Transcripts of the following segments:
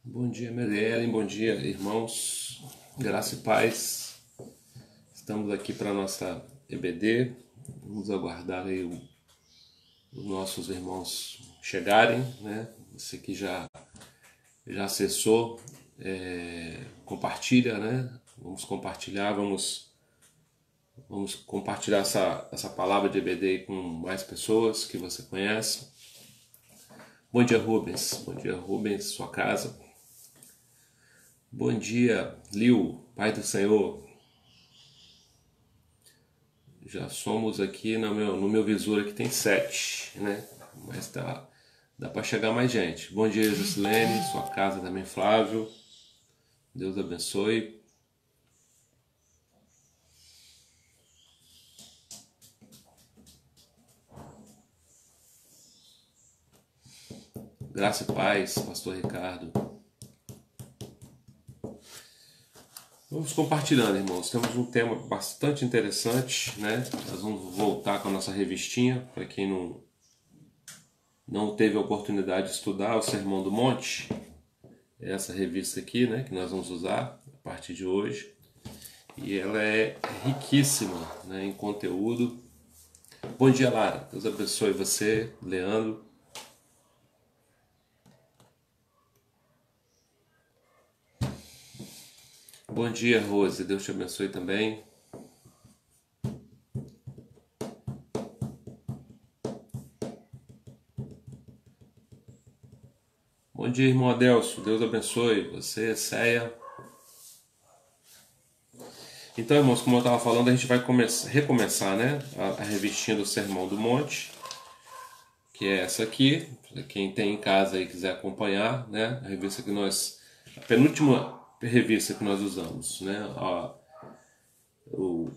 Bom dia, Meriellen, bom dia, irmãos, graça e paz. Estamos aqui para a nossa EBD, vamos aguardar aí os nossos irmãos chegarem, né? Você que já acessou, compartilha, né? Vamos compartilhar, vamos compartilhar essa palavra de EBD aí com mais pessoas que você conhece. Bom dia, Rubens, sua casa. Bom dia, Liu, Pai do Senhor. Já somos aqui no meu visor aqui tem 7, né? Mas dá para chegar mais gente. Bom dia, Gislene, sua casa também, Flávio. Deus abençoe. Graça e paz, Pastor Ricardo. Vamos compartilhando, irmãos. Temos um tema bastante interessante, né? Nós vamos voltar com a nossa revistinha, para quem não teve a oportunidade de estudar o Sermão do Monte. É essa revista aqui, né? Que nós vamos usar a partir de hoje. E ela é riquíssima, né, em conteúdo. Bom dia, Lara. Deus abençoe você, Leandro. Bom dia, Rose. Deus te abençoe também. Bom dia, irmão Adelso. Deus abençoe você, Ceia. Então, irmãos, como eu estava falando, a gente vai recomeçar, né, a revistinha do Sermão do Monte, que é essa aqui. Para quem tem em casa e quiser acompanhar, né, a penúltima revista que nós usamos, né,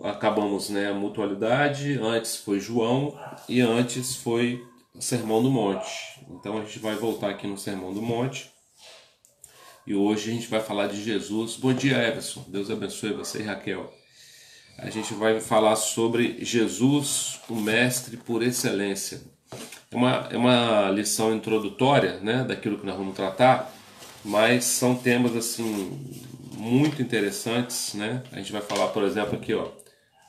acabamos, né, a mutualidade, antes foi João e antes foi o Sermão do Monte. Então a gente vai voltar aqui no Sermão do Monte e hoje a gente vai falar de Jesus. Bom dia, Everson, Deus abençoe você e Raquel. A gente vai falar sobre Jesus, o mestre por excelência. É uma lição introdutória, né, daquilo que nós vamos tratar, mas são temas assim muito interessantes, né? A gente vai falar, por exemplo, aqui, ó,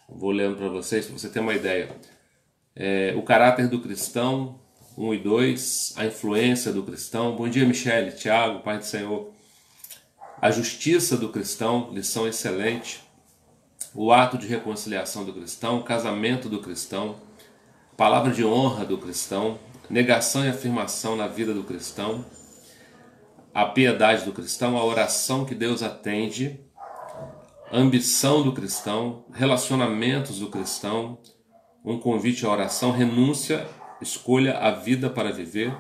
vou lendo para vocês, para você ter uma ideia. O caráter do cristão, 1 e 2, a influência do cristão. Bom dia, Michele, Tiago, Pai do Senhor. A justiça do cristão, lição excelente. O ato de reconciliação do cristão, o casamento do cristão, palavra de honra do cristão, negação e afirmação na vida do cristão, a piedade do cristão, a oração que Deus atende, ambição do cristão, relacionamentos do cristão, um convite à oração, renúncia, escolha a vida para viver,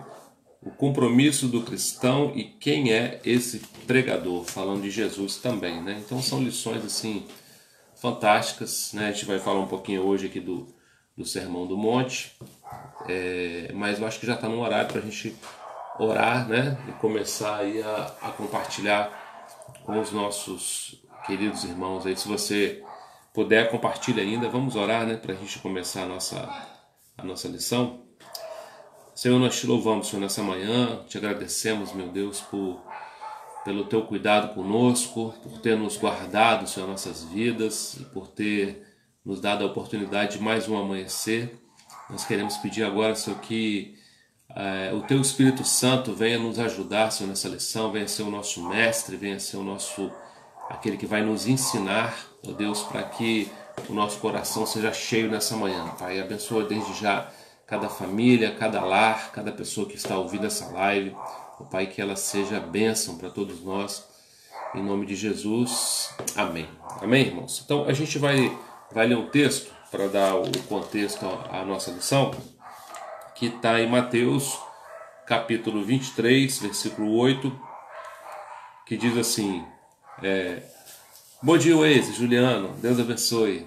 o compromisso do cristão e quem é esse pregador, falando de Jesus também, né? Então são lições assim fantásticas, né? A gente vai falar um pouquinho hoje aqui do Sermão do Monte, mas eu acho que já está no horário para a gente orar, né? E começar aí a compartilhar com os nossos queridos irmãos aí. Se você puder, compartilha ainda. Vamos orar, né? Para a gente começar a nossa lição. Senhor, nós te louvamos, Senhor, nessa manhã. Te agradecemos, meu Deus, pelo teu cuidado conosco, por ter nos guardado, Senhor, nossas vidas e por ter nos dado a oportunidade de mais um amanhecer. Nós queremos pedir agora, Senhor, que o teu Espírito Santo venha nos ajudar, Senhor, nessa lição, venha ser o nosso mestre, venha ser aquele que vai nos ensinar, ó Deus, para que o nosso coração seja cheio nessa manhã, Pai. Abençoa desde já cada família, cada lar, cada pessoa que está ouvindo essa live, ó Pai, que ela seja bênção para todos nós, em nome de Jesus, amém. Amém, irmãos? Então a gente vai ler um texto para dar o contexto à nossa lição, que está em Mateus, capítulo 23, versículo 8, que diz assim, bom dia, Waze, Juliano, Deus abençoe.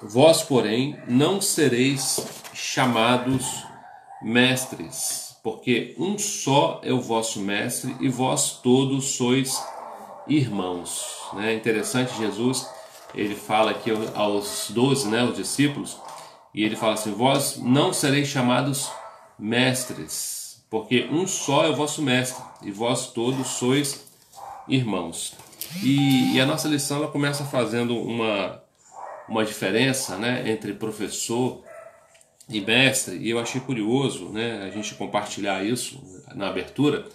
Vós, porém, não sereis chamados mestres, porque um só é o vosso mestre e vós todos sois irmãos. É interessante, Jesus, ele fala aqui aos 12, né, os discípulos, e ele fala assim, vós não sereis chamados mestres, porque um só é o vosso mestre, e vós todos sois irmãos. E a nossa lição ela começa fazendo uma diferença, né, entre professor e mestre, e eu achei curioso, né, a gente compartilhar isso na abertura,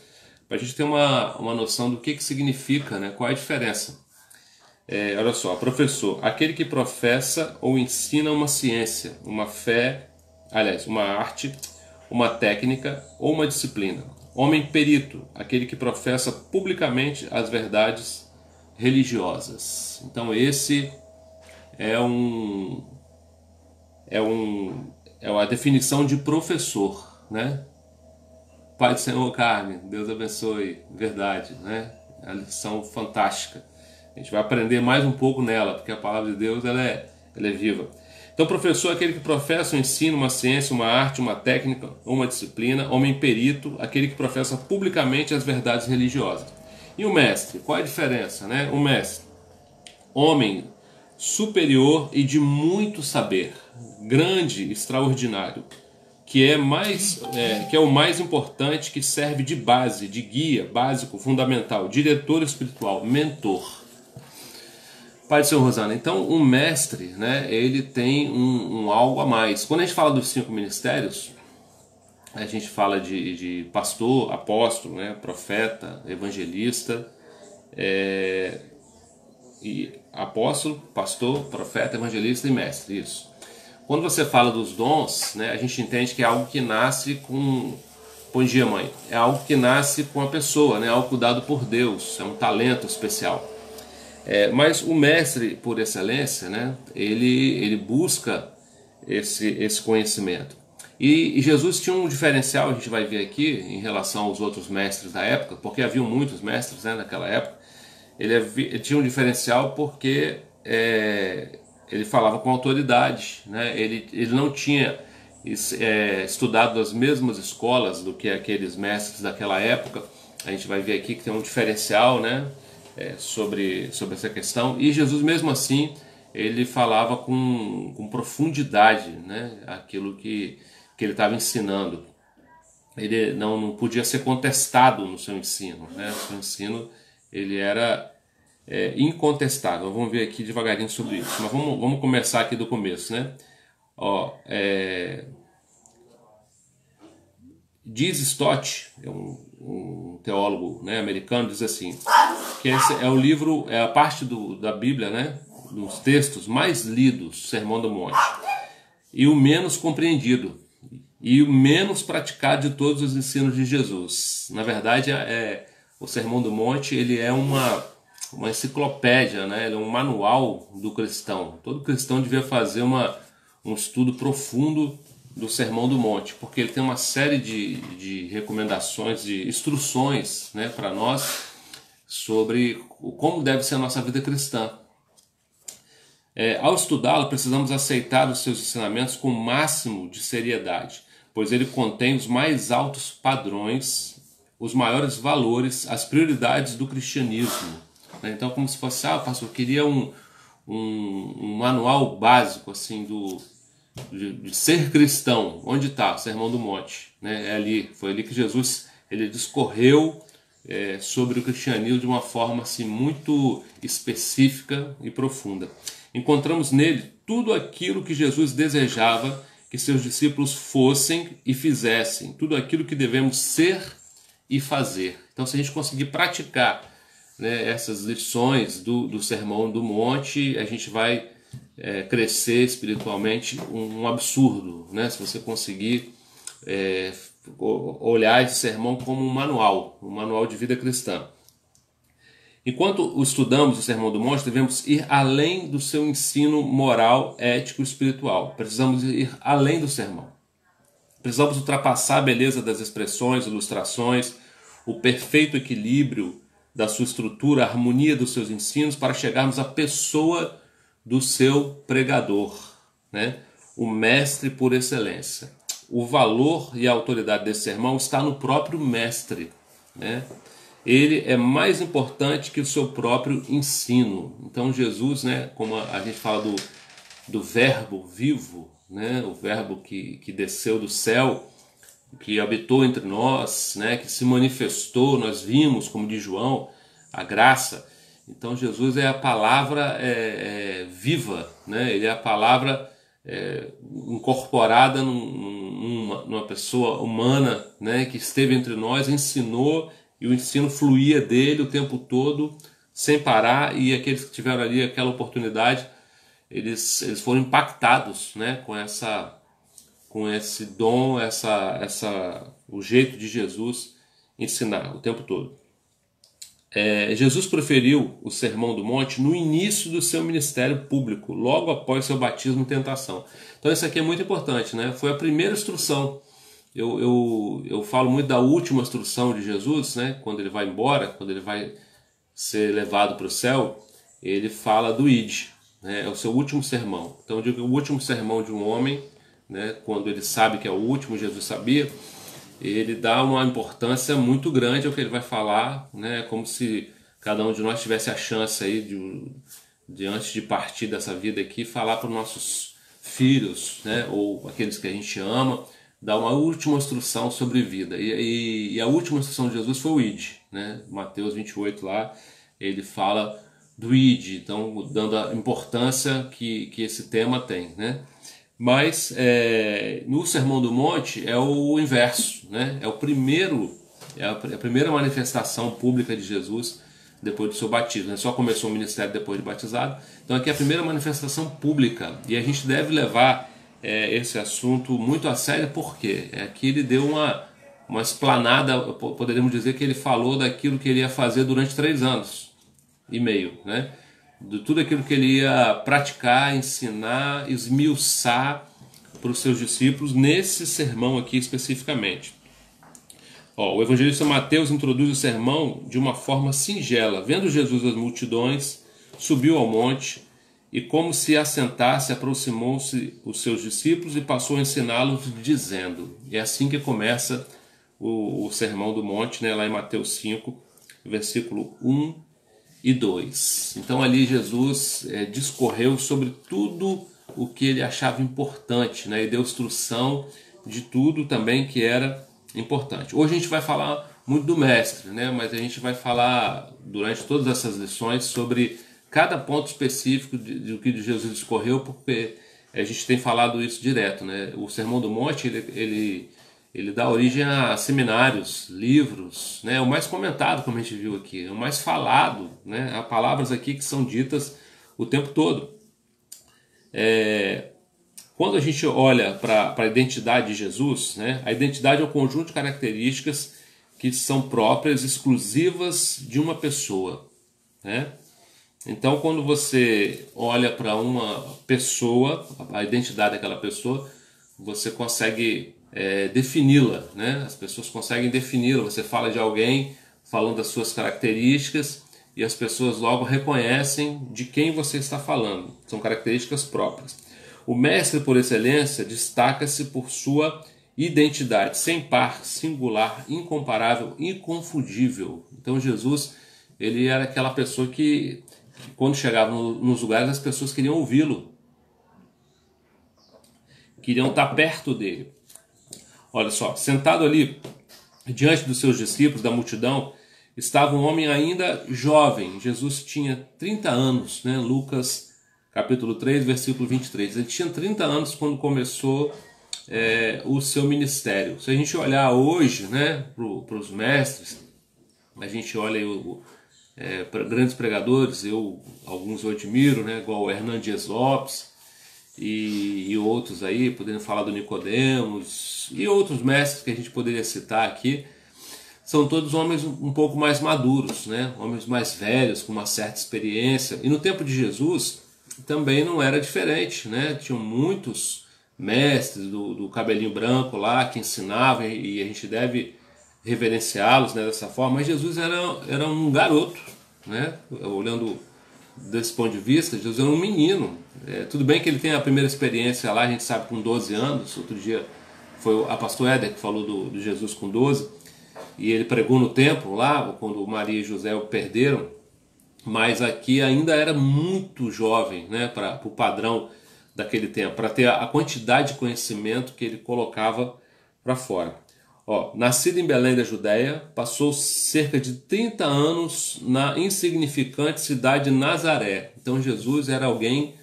para a gente ter uma noção do que significa, né, qual é a diferença. Olha só, professor, aquele que professa ou ensina uma ciência, uma fé, aliás, uma arte, uma técnica ou uma disciplina. Homem perito, aquele que professa publicamente as verdades religiosas. Então esse é a definição de professor, né? Pai do Senhor, Carmen, Deus abençoe, verdade, né? É uma lição fantástica. A gente vai aprender mais um pouco nela, porque a palavra de Deus ela é viva. Então, professor é aquele que professa ou ensina uma ciência, uma arte, uma técnica ou uma disciplina. Homem perito, aquele que professa publicamente as verdades religiosas. E o mestre? Qual é a diferença, né? O mestre, homem superior e de muito saber, grande, extraordinário, que é o mais importante, que serve de base, de guia, básico, fundamental, diretor espiritual, mentor. Pai do Senhor, Rosana, então um mestre, né, ele tem um algo a mais. Quando a gente fala dos 5 ministérios, a gente fala de pastor, apóstolo, né, profeta, evangelista, e apóstolo, pastor, profeta, evangelista e mestre, isso. Quando você fala dos dons, né, a gente entende que é algo que nasce com... Bom dia, mãe. É algo que nasce com a pessoa, né, algo dado por Deus, é um talento especial. Mas o mestre, por excelência, né, ele busca esse conhecimele E Jesus tinha um diferencial, a gente vai ver aqui, em relação aos outros mestres da época, porque haviam muitos mestres, né, naquela época. Ele tinha um diferencial porque ele falava com autoridade, né? Ele não tinha estudado nas mesmas escolas do que aqueles mestres daquela época. A gente vai ver aqui que tem um diferencial, né? Sobre essa questão. E Jesus, mesmo assim, ele falava com profundidade, né? Aquilo que ele estava ensinando. Ele não podia ser contestado no seu ensino, né? O seu ensino ele era incontestável. Vamos ver aqui devagarinho sobre isso. Mas vamos começar aqui do começo, né? Diz Stott, é um teólogo, né, americano, diz assim, que esse é o livro, é a parte da Bíblia, né, dos textos mais lidos, Sermão do Monte, e o menos compreendido, e o menos praticado de todos os ensinos de Jesus. Na verdade, o Sermão do Monte ele é uma enciclopédia, né, ele é um manual do cristão. Todo cristão devia fazer um estudo profundo do Sermão do Monte, porque ele tem uma série de recomendações, de instruções, né, para nós sobre como deve ser a nossa vida cristã. Ao estudá-lo, precisamos aceitar os seus ensinamentos com o máximo de seriedade, pois ele contém os mais altos padrões, os maiores valores, as prioridades do cristianismo. Então, como se fosse, pastor, eu queria um manual básico assim de ser cristão. Onde está? Sermão do Monte, né? Foi ali que Jesus ele discorreu sobre o cristianismo de uma forma assim, muito específica e profunda. Encontramos nele tudo aquilo que Jesus desejava que seus discípulos fossem e fizessem, tudo aquilo que devemos ser e fazer. Então, se a gente conseguir praticar, né, essas lições do Sermão do Monte, a gente vai crescer espiritualmente um absurdo, né? Se você conseguir olhar esse sermão como um manual de vida cristã. Enquanto estudamos o Sermão do Monte, devemos ir além do seu ensino moral, ético e espiritual. Precisamos ir além do sermão. Precisamos ultrapassar a beleza das expressões, ilustrações, o perfeito equilíbrio da sua estrutura, a harmonia dos seus ensinos, para chegarmos à pessoa do seu pregador, né? O mestre por excelência. O valor e a autoridade desse sermão está no próprio mestre, né? Ele é mais importante que o seu próprio ensino. Então Jesus, né, como a gente fala do verbo vivo, né, o verbo que desceu do céu, que habitou entre nós, né, que se manifestou, nós vimos, como diz João, a graça. Então Jesus é a palavra viva, né? Ele é a palavra incorporada numa pessoa humana, né, que esteve entre nós, ensinou, e o ensino fluía dele o tempo todo, sem parar, e aqueles que tiveram ali aquela oportunidade, eles foram impactados, né, com esse dom, o jeito de Jesus ensinar o tempo todo. Jesus proferiu o Sermão do Monte no início do seu ministério público, logo após seu batismo e tentação. Então isso aqui é muito importante, né? Foi a primeira instrução. Eu falo muito da última instrução de Jesus, né? Quando ele vai embora, quando ele vai ser levado para o céu, ele fala do Ide, né? É o seu último sermão. Então eu digo o último sermão de um homem, né? Quando ele sabe que é o último, Jesus sabia, ele dá uma importância muito grande ao que ele vai falar, né? Como se cada um de nós tivesse a chance aí de antes de partir dessa vida aqui, falar para os nossos filhos, né? Ou aqueles que a gente ama, dar uma última instrução sobre vida. E a última instrução de Jesus foi o Ide, né? Mateus 28 lá, ele fala do Ide, então dando a importância que esse tema tem, né? Mas no Sermão do Monte é o inverso, né? É a primeira manifestação pública de Jesus depois do seu batismo. Ele só começou o ministério depois de batizado. Então aqui é a primeira manifestação pública, e a gente deve levar esse assunto muito a sério, porque aqui ele deu uma explanada, poderíamos dizer que ele falou daquilo que ele ia fazer durante 3 anos e meio, né? De tudo aquilo que ele ia praticar, ensinar, esmiuçar para os seus discípulos nesse sermão aqui especificamente. O evangelista Mateus introduz o sermão de uma forma singela. Vendo Jesus as multidões, subiu ao monte e, como se assentasse, aproximou-se os seus discípulos e passou a ensiná-los dizendo. É assim que começa o sermão do monte, né, lá em Mateus 5, versículo 1 e 2. Então ali Jesus discorreu sobre tudo o que ele achava importante, né, e deu instrução de tudo também que era importante. Hoje a gente vai falar muito do mestre, né, mas a gente vai falar durante todas essas lições sobre cada ponto específico do que Jesus discorreu, porque a gente tem falado isso direto, né? O Sermão do Monte ele dá origem a seminários, livros, né? O mais comentado, como a gente viu aqui, o mais falado, né? Há palavras aqui que são ditas o tempo todo. Quando a gente olha para a identidade de Jesus, né? A identidade é um conjunto de características que são próprias, exclusivas de uma pessoa, né? Então, quando você olha para uma pessoa, a identidade daquela pessoa, você consegue defini-la, né? As pessoas conseguem defini-la. Você fala de alguém falando das suas características e as pessoas logo reconhecem de quem você está falando. São características próprias. O mestre por excelência destaca-se por sua identidade, sem par, singular, incomparável, inconfundível. Então Jesus, ele era aquela pessoa que quando chegava nos lugares as pessoas queriam ouvi-lo, queriam estar perto dele. Olha só, sentado ali diante dos seus discípulos, da multidão, estava um homem ainda jovem. Jesus tinha 30 anos, né? Lucas capítulo 3, versículo 23. Ele tinha 30 anos quando começou o seu ministério. Se a gente olhar hoje, né, para os mestres, a gente olha para grandes pregadores, alguns eu admiro, né, igual o Hernandes Lopes, e outros aí, podendo falar do Nicodemos e outros mestres que a gente poderia citar aqui, são todos homens um pouco mais maduros, né? Homens mais velhos, com uma certa experiência. E no tempo de Jesus também não era diferente, né? Tinham muitos mestres do cabelinho branco lá que ensinavam, e a gente deve reverenciá-los, né, dessa forma. Mas Jesus era um garoto, né? Olhando desse ponto de vista, Jesus era um menino. Tudo bem que ele tem a primeira experiência lá, a gente sabe, com 12 anos. Outro dia foi a pastor Éder que falou do Jesus com 12, e ele pregou no templo lá, quando Maria e José o perderam, mas aqui ainda era muito jovem, né, para o padrão daquele tempo, para ter a quantidade de conhecimento que ele colocava para fora. Ó, nascido em Belém da Judéia, passou cerca de 30 anos na insignificante cidade de Nazaré. Então Jesus era alguém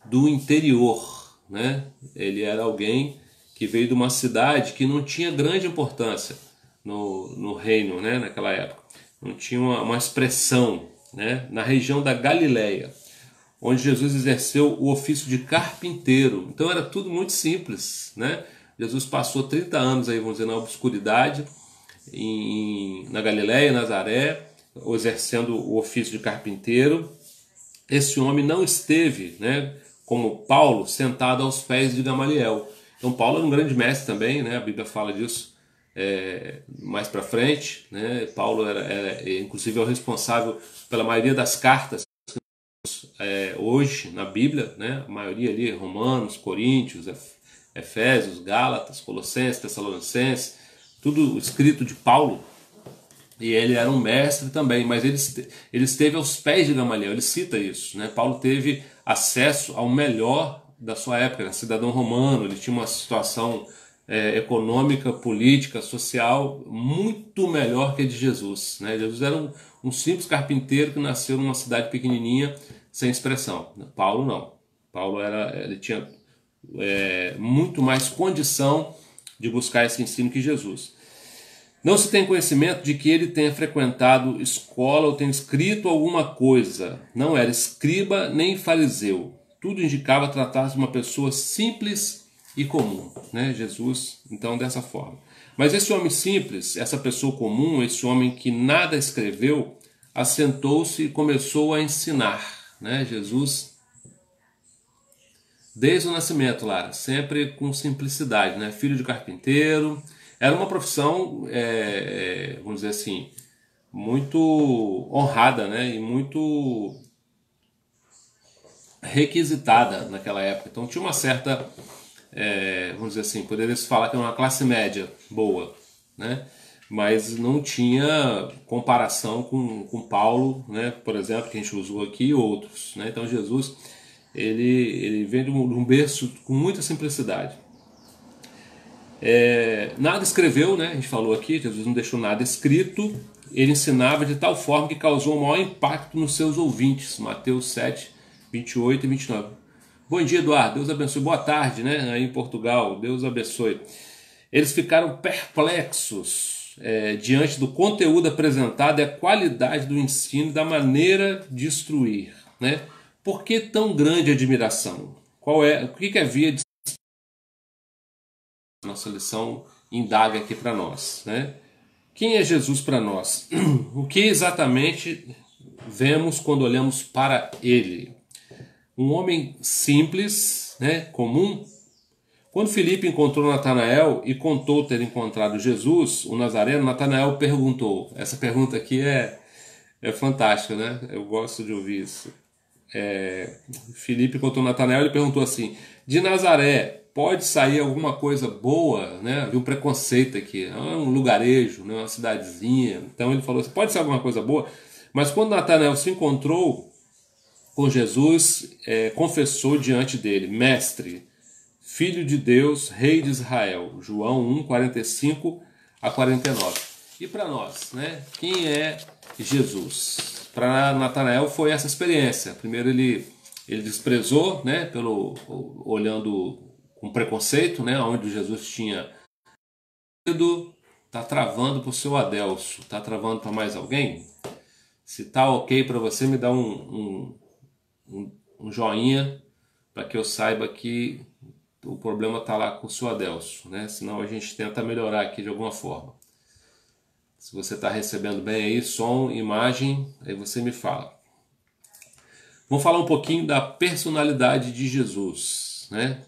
do interior, né? Ele era alguém que veio de uma cidade que não tinha grande importância no reino, né? Naquela época. Não tinha uma expressão, né? Na região da Galileia, onde Jesus exerceu o ofício de carpinteiro. Então era tudo muito simples, né? Jesus passou 30 anos aí, vamos dizer, na obscuridade, na Galileia, Nazaré, exercendo o ofício de carpinteiro. Esse homem não esteve, né, como Paulo, sentado aos pés de Gamaliel. Então Paulo era um grande mestre também, né? A Bíblia fala disso mais para frente, né? Paulo inclusive é o responsável pela maioria das cartas hoje na Bíblia, né? A maioria ali, Romanos, Coríntios, Efésios, Gálatas, Colossenses, Tessalonicenses, tudo escrito de Paulo. E ele era um mestre também, mas ele esteve aos pés de Gamaliel, ele cita isso, né? Paulo teve acesso ao melhor da sua época, né? Cidadão romano, ele tinha uma situação econômica, política, social muito melhor que a de Jesus, né? Jesus era um simples carpinteiro que nasceu numa cidade pequenininha, sem expressão. Paulo não. Paulo ele tinha muito mais condição de buscar esse ensino que Jesus. Não se tem conhecimento de que ele tenha frequentado escola ou tenha escrito alguma coisa. Não era escriba nem fariseu. Tudo indicava tratar-se de uma pessoa simples e comum, né? Jesus, então, dessa forma. Mas esse homem simples, essa pessoa comum, esse homem que nada escreveu, assentou-se e começou a ensinar, né? Jesus, desde o nascimento, Lara, sempre com simplicidade, né? Filho de carpinteiro. Era uma profissão, vamos dizer assim, muito honrada, né? E muito requisitada naquela época. Então tinha uma certa, vamos dizer assim, poderia se falar que era uma classe média boa, né? Mas não tinha comparação com Paulo, né? Por exemplo, que a gente usou aqui, e outros, né? Então Jesus, ele vem de um berço com muita simplicidade. Nada escreveu, né? A gente falou aqui, Jesus não deixou nada escrito. Ele ensinava de tal forma que causou o maior impacto nos seus ouvintes. Mateus 7, 28 e 29. Bom dia, Eduardo. Deus abençoe. Boa tarde, né? Aí em Portugal. Deus abençoe. Eles ficaram perplexos diante do conteúdo apresentado e a qualidade do ensino e da maneira de instruir, né? Por que tão grande admiração? O que havia de... Nossa lição indaga aqui para nós, né? Quem é Jesus para nós? O que exatamente vemos quando olhamos para ele? Um homem simples, né, comum. Quando Filipe encontrou Natanael e contou ter encontrado Jesus, o Nazareno, Natanael perguntou. Essa pergunta aqui é fantástica, né? Eu gosto de ouvir isso. Filipe encontrou Natanael e perguntou assim: de Nazaré pode sair alguma coisa boa, né? Havia um preconceito aqui, é um lugarejo, né? Uma cidadezinha. Então ele falou assim: pode ser alguma coisa boa. Mas quando Natanael se encontrou com Jesus, confessou diante dele: Mestre, Filho de Deus, Rei de Israel. João 1, 45 a 49. E para nós, né? Quem é Jesus? Para Natanael foi essa experiência. Primeiro ele desprezou, né? Olhando com preconceito, né? Onde Jesus tinha ido. Tá travando para o seu Adelso. Tá travando para mais alguém? Se tá ok para você, me dá um joinha para que eu saiba que o problema está lá com o seu Adelso, né? Senão a gente tenta melhorar aqui de alguma forma. Se você está recebendo bem aí, som, imagem, aí você me fala. Vamos falar um pouquinho da personalidade de Jesus, né?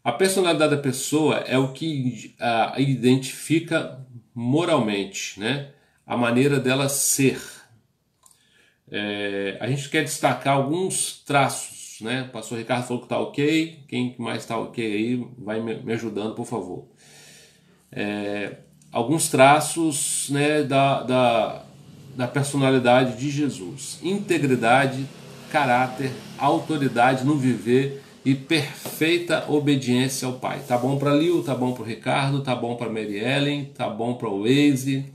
A personalidade da pessoa é o que a identifica moralmente, né? A maneira dela ser. A gente quer destacar alguns traços, né? O pastor Ricardo falou que está ok. Quem mais está ok aí, vai me ajudando, por favor. Alguns traços, né, da personalidade de Jesus: integridade, caráter, autoridade no viver e perfeita obediência ao Pai. Tá bom para Lil, tá bom para o Ricardo, tá bom para Mary Ellen, tá bom para o Waze.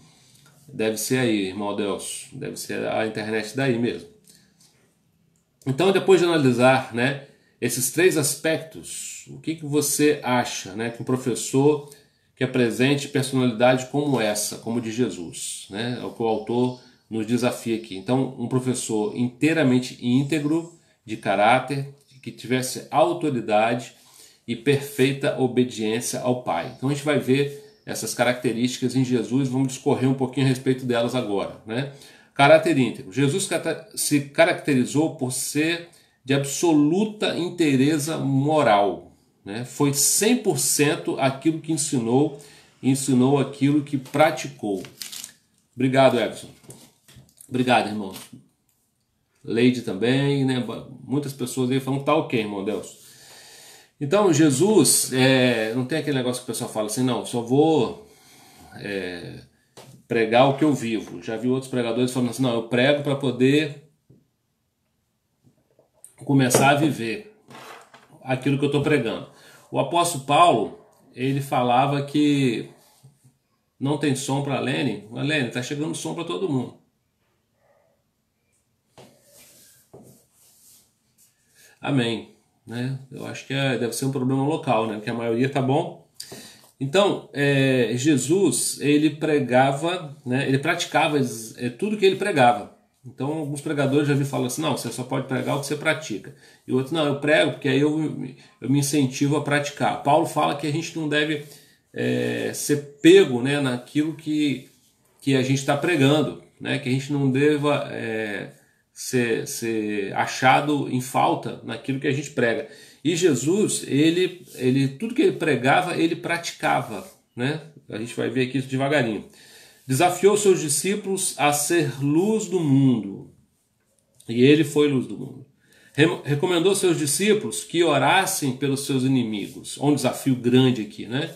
Deve ser aí, irmão Deus. Deve ser a internet daí mesmo. Então, depois de analisar, né, esses três aspectos, o que você acha, né, que um professor que apresente personalidade como essa, como de Jesus, né, é o que o autor nos desafia aqui. Então, um professor inteiramente íntegro de caráter, que tivesse autoridade e perfeita obediência ao Pai. Então a gente vai ver essas características em Jesus, vamos discorrer um pouquinho a respeito delas agora, né? Caráter íntegro. Jesus se caracterizou por ser de absoluta inteireza moral, né? Foi 100% aquilo que ensinou, e ensinou aquilo que praticou. Obrigado, Edson. Obrigado, irmão. Leide também, né? Muitas pessoas aí falam que tá ok, irmão Deus. Então, Jesus, não tem aquele negócio que o pessoal fala assim, não, só vou pregar o que eu vivo. Já vi outros pregadores falando assim, não, eu prego para poder começar a viver aquilo que eu estou pregando. O apóstolo Paulo, ele falava que não tem som para Lene, mas Lene, tá chegando som para todo mundo. Amém. Né? Eu acho que deve ser um problema local, né? Porque a maioria tá bom. Então, Jesus, ele pregava, né? Ele praticava tudo que ele pregava. Então, alguns pregadores já vi falar assim, não, você só pode pregar o que você pratica. E outros, não, eu prego porque aí eu me incentivo a praticar. Paulo fala que a gente não deve ser pego, né, naquilo que a gente está pregando, né? Que a gente não deva ser achado em falta naquilo que a gente prega. E Jesus, ele tudo que ele pregava, ele praticava, né? A gente vai ver aqui isso devagarinho. Desafiou seus discípulos a ser luz do mundo. E ele foi luz do mundo. Recomendou seus discípulos que orassem pelos seus inimigos. Um desafio grande aqui, né?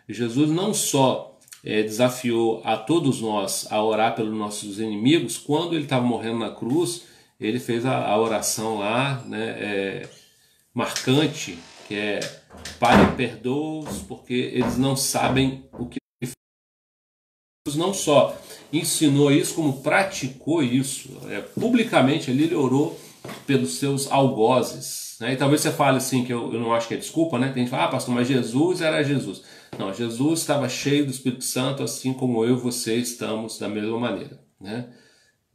Jesus não só desafiou a todos nós a orar pelos nossos inimigos, quando ele estava morrendo na cruz, ele fez a oração lá, né, marcante, que é: Pai, perdoa-os, porque eles não sabem o que fazem. Jesus não só ensinou isso, como praticou isso. Publicamente ele orou pelos seus algozes. Né? E talvez você fale assim, que eu não acho que é desculpa, né? Tem gente que fala, pastor, mas Jesus era Jesus. Não, Jesus estava cheio do Espírito Santo, assim como eu e você estamos da mesma maneira. Né?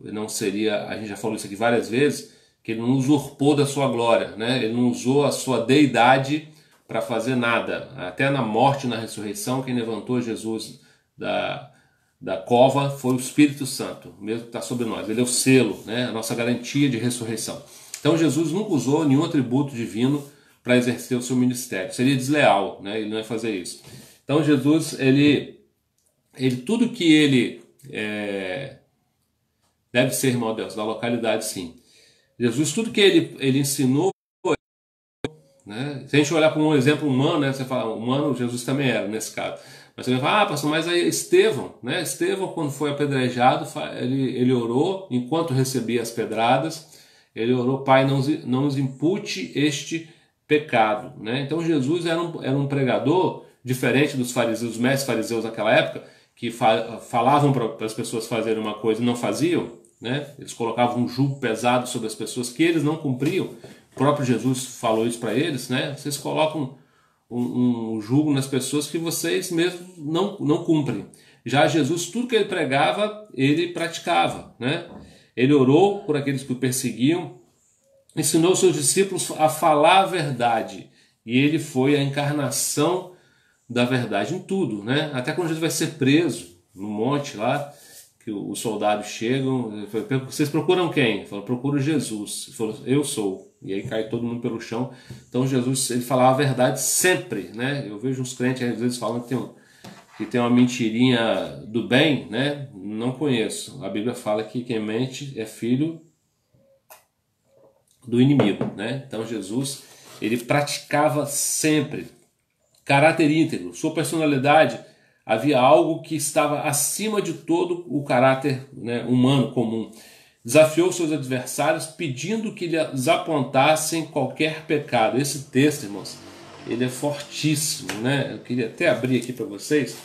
Não seria, a gente já falou isso aqui várias vezes, que ele não usurpou da sua glória, né? Ele não usou a sua deidade para fazer nada. Até na morte e na ressurreição, quem levantou Jesus da cova foi o Espírito Santo, mesmo que está sobre nós. Ele é o selo, né? A nossa garantia de ressurreição. Então Jesus nunca usou nenhum atributo divino para exercer o seu ministério. Seria desleal, né? Ele não ia fazer isso. Então Jesus, ele tudo que ele deve ser, irmão Deus, da localidade, sim. Jesus, tudo que ele ensinou, né? Se a gente olhar para um exemplo humano, né? Você fala, humano, Jesus também era nesse caso. Mas você vai falar, pastor, mas aí Estevão, né? Estevão, quando foi apedrejado, ele orou, enquanto recebia as pedradas, ele orou: Pai, não nos impute este pecado, né? Então Jesus era um pregador diferente dos fariseus, dos mestres fariseus daquela época, que falavam para as pessoas fazerem uma coisa e não faziam, né? Eles colocavam um jugo pesado sobre as pessoas que eles não cumpriam. O próprio Jesus falou isso para eles, né? Vocês colocam um jugo nas pessoas que vocês mesmos não cumprem. Já Jesus, tudo que ele pregava, ele praticava, né? Ele orou por aqueles que o perseguiam, ensinou seus discípulos a falar a verdade, e ele foi a encarnação da verdade em tudo, né? Até quando Jesus vai ser preso no monte lá, que os soldados chegam, vocês procuram quem? Falam, procuro Jesus. Ele falou, eu sou. E aí cai todo mundo pelo chão. Então Jesus, ele falava a verdade sempre, né? Eu vejo uns crentes às vezes falando que tem uma mentirinha do bem, né? Não conheço. A Bíblia fala que quem mente é filho do inimigo, né? Então Jesus, ele praticava sempre. Caráter íntegro, sua personalidade, havia algo que estava acima de todo o caráter, né, humano comum. desafiou seus adversários pedindo que lhes apontassem qualquer pecado. Esse texto, irmãos, ele é fortíssimo, né? Eu queria até abrir aqui para vocês,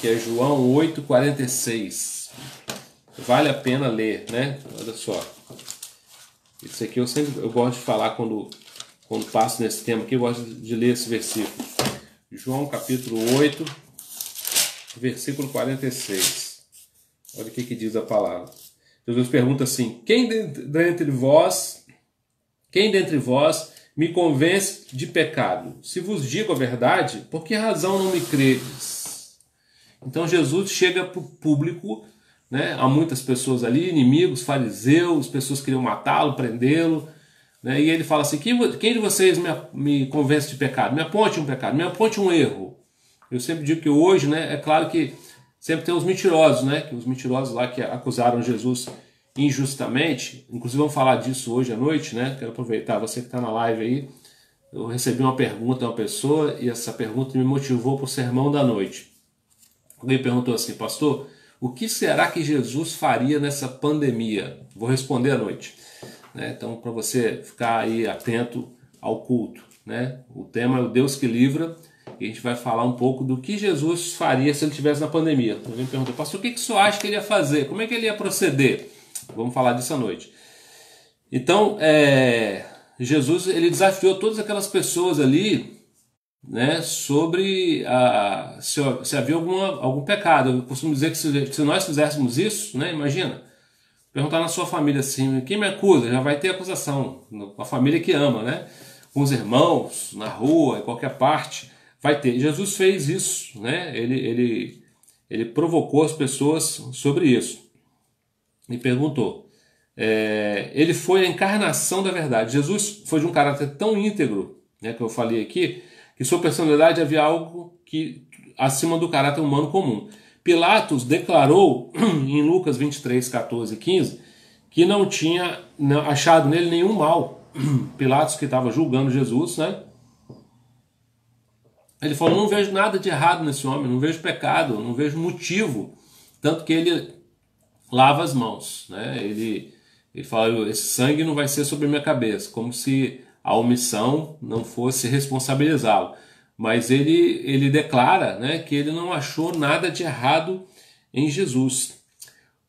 que é João 8,46. Vale a pena ler, né? Olha só. Isso aqui eu gosto de falar quando passo nesse tema aqui, eu gosto de ler esse versículo. João capítulo 8, versículo 46. Olha o que diz a palavra. Jesus pergunta assim: quem dentre vós me convence de pecado? Se vos digo a verdade, por que razão não me credes? Então Jesus chega para o público, né? Há muitas pessoas ali, inimigos, fariseus, pessoas que queriam matá-lo, prendê-lo, né? E ele fala assim: quem de vocês me convence de pecado? Me aponte um pecado, me aponte um erro. Eu sempre digo que hoje, né, é claro que sempre tem os mentirosos, né? Que os mentirosos lá que acusaram Jesus injustamente. Inclusive vamos falar disso hoje à noite, né? Quero aproveitar, você que está na live aí. Eu recebi uma pergunta de uma pessoa e essa pergunta me motivou para o sermão da noite. Alguém perguntou assim: pastor, o que será que Jesus faria nessa pandemia? Vou responder à noite, né? Então, para você ficar aí atento ao culto, né? O tema é o Deus que livra. E a gente vai falar um pouco do que Jesus faria se ele estivesse na pandemia. Alguém perguntou: pastor, o que o senhor acha que ele ia fazer? Como é que ele ia proceder? Vamos falar disso à noite. Então, Jesus ele desafiou todas aquelas pessoas ali, né, sobre se havia algum pecado. Eu costumo dizer que se nós fizéssemos isso, né, imagina, perguntar na sua família assim: quem me acusa? Já vai ter acusação. Com a família que ama, né? Com os irmãos, na rua, em qualquer parte. Vai ter. Jesus fez isso, né? Ele provocou as pessoas sobre isso. E perguntou. Ele foi a encarnação da verdade. Jesus foi de um caráter tão íntegro, né, que eu falei aqui, que sua personalidade havia algo que acima do caráter humano comum. Pilatos declarou em Lucas 23, 14 e 15 que não tinha achado nele nenhum mal. Pilatos, que estava julgando Jesus, né? Ele falou: não vejo nada de errado nesse homem, não vejo pecado, não vejo motivo. Tanto que ele lava as mãos, né? Ele fala: esse sangue não vai ser sobre a minha cabeça, como se a omissão não fosse responsabilizá-lo. Mas ele declara, né, que ele não achou nada de errado em Jesus.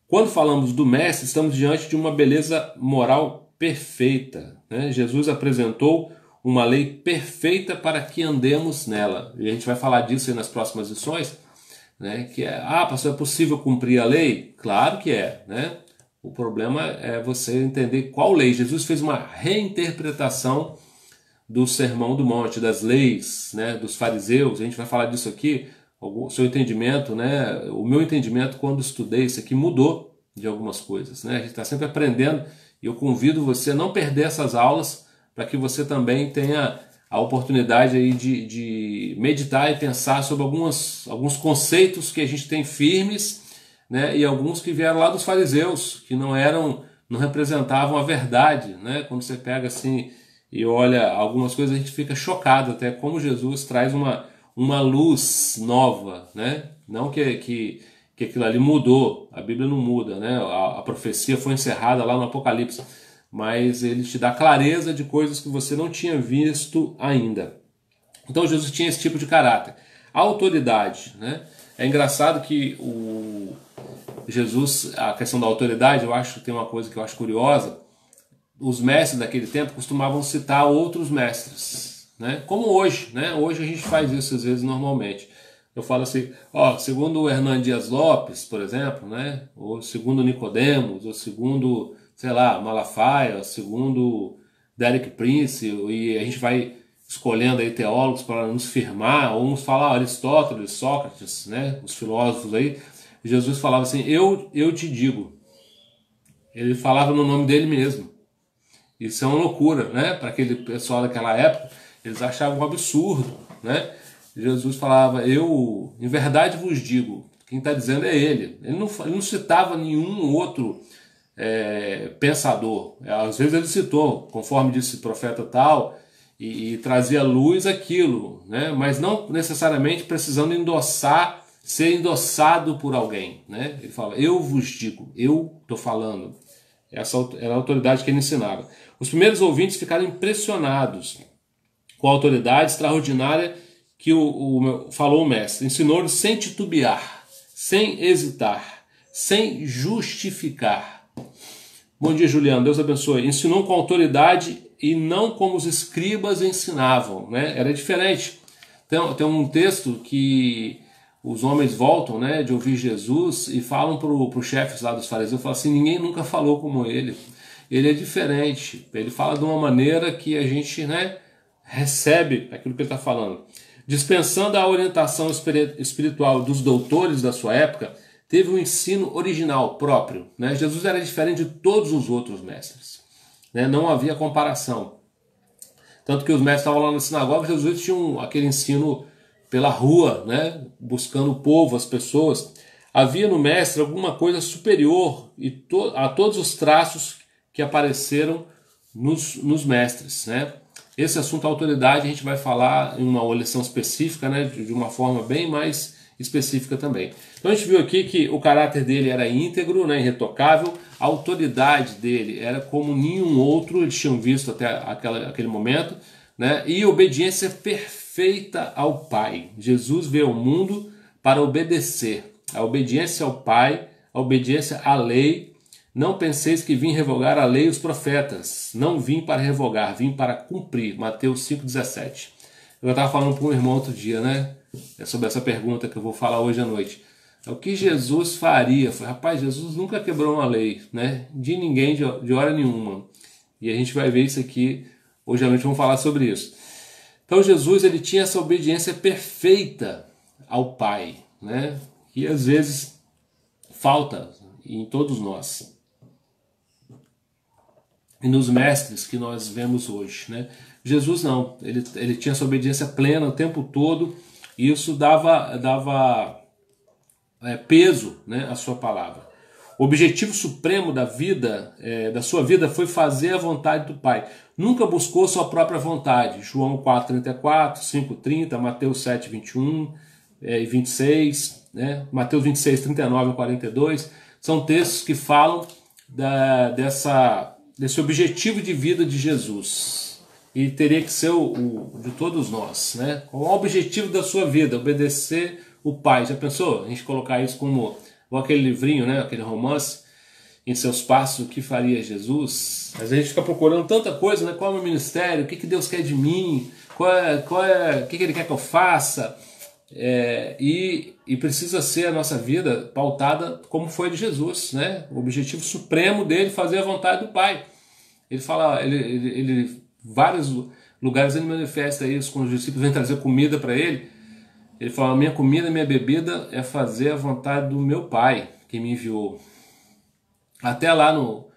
Quando falamos do Mestre, estamos diante de uma beleza moral perfeita, né? Jesus apresentou uma lei perfeita para que andemos nela. E a gente vai falar disso aí nas próximas lições, né? Que pastor, é possível cumprir a lei? Claro que é, né? O problema é você entender qual lei. Jesus fez uma reinterpretação do Sermão do Monte, das leis, né, dos fariseus. A gente vai falar disso aqui. O seu entendimento, né? O meu entendimento quando estudei isso aqui mudou de algumas coisas, né? A gente está sempre aprendendo e eu convido você a não perder essas aulas para que você também tenha a oportunidade aí de meditar e pensar sobre alguns conceitos que a gente tem firmes, né? E alguns que vieram lá dos fariseus, que não representavam a verdade, né? Quando você pega assim e olha algumas coisas, a gente fica chocado até como Jesus traz uma luz nova, né? Não que aquilo ali mudou, a Bíblia não muda, né? A profecia foi encerrada lá no Apocalipse, mas ele te dá clareza de coisas que você não tinha visto ainda. Então Jesus tinha esse tipo de caráter. A autoridade, né? É engraçado que Jesus, a questão da autoridade, eu acho que tem uma coisa que eu acho curiosa. Os mestres daquele tempo costumavam citar outros mestres, né? Como hoje, né? Hoje a gente faz isso às vezes normalmente. Eu falo assim: segundo o Hernán Dias Lopes, por exemplo, né? Ou segundo Nicodemos, ou segundo, sei lá, Malafaia, segundo Derek Prince, e a gente vai escolhendo aí teólogos para nos firmar, ou uns falam Aristóteles, Sócrates, né? Os filósofos aí. Jesus falava assim: eu te digo. Ele falava no nome dele mesmo. Isso é uma loucura, né? Para aquele pessoal daquela época, eles achavam um absurdo, né? Jesus falava: eu, em verdade vos digo. Quem está dizendo é ele. Ele não citava nenhum outro pensador. Às vezes ele citou, conforme disse o profeta tal, e trazia à luz aquilo, né? Mas não necessariamente precisando ser endossado por alguém, né? Ele fala: eu vos digo, eu estou falando. Essa era a autoridade que ele ensinava. Os primeiros ouvintes ficaram impressionados com a autoridade extraordinária que falou o mestre. Ensinou-lhes sem titubear, sem hesitar, sem justificar. Bom dia, Juliano. Deus abençoe. Ensinou com autoridade e não como os escribas ensinavam, né? Era diferente. Tem um texto que os homens voltam, né, de ouvir Jesus e falam para os chefes lá dos fariseus, falam assim, ninguém nunca falou como ele. Ele é diferente. Ele fala de uma maneira que a gente, né, recebe aquilo que ele está falando. Dispensando a orientação espiritual dos doutores da sua época, teve um ensino original próprio, né? Jesus era diferente de todos os outros mestres, né? Não havia comparação. Tanto que os mestres estavam lá na sinagoga, Jesus tinha aquele ensino pela rua, né? Buscando o povo, as pessoas. Havia no mestre alguma coisa superior a todos os traços que apareceram nos mestres, né? Esse assunto, a autoridade, a gente vai falar em uma lição específica, né? De uma forma bem mais específica também. Então a gente viu aqui que o caráter dele era íntegro, né? Irretocável, a autoridade dele era como nenhum outro eles tinham visto até aquele momento, né? E obediência perfeita ao Pai. Jesus veio ao mundo para obedecer. A obediência ao Pai, a obediência à lei. Não penseis que vim revogar a lei e os profetas. Não vim para revogar, vim para cumprir. Mateus 5,17. Eu estava falando para um irmão outro dia, né? É sobre essa pergunta que eu vou falar hoje à noite. O que Jesus faria? Foi, rapaz, Jesus nunca quebrou uma lei, né? De ninguém, de hora nenhuma. E a gente vai ver isso aqui. Hoje à noite vamos falar sobre isso. Então Jesus, ele tinha essa obediência perfeita ao Pai, né? E às vezes falta em todos nós. E nos mestres que nós vemos hoje, né? Jesus não, ele tinha essa obediência plena o tempo todo, e isso dava peso, né, à sua palavra. O objetivo supremo da sua vida foi fazer a vontade do Pai. Nunca buscou sua própria vontade. João 4,34, 5,30, Mateus 7,21 e 26, né? Mateus 26, 39 e 42, são textos que falam desse objetivo de vida de Jesus. E teria que ser o de todos nós, né? Qual é o objetivo da sua vida? Obedecer o Pai. Já pensou? A gente colocar isso como aquele livrinho, né? Aquele romance, Em Seus Passos, o que faria Jesus? Às vezes a gente fica procurando tanta coisa, né? Qual é o meu ministério? O que Deus quer de mim? O que Ele quer que eu faça? E precisa ser a nossa vida pautada como foi de Jesus, né? O objetivo supremo dele, fazer a vontade do Pai. Ele fala, vários lugares ele manifesta isso, quando os discípulos vêm trazer comida para ele. Ele fala, minha comida, minha bebida é fazer a vontade do meu Pai, que me enviou. Até lá no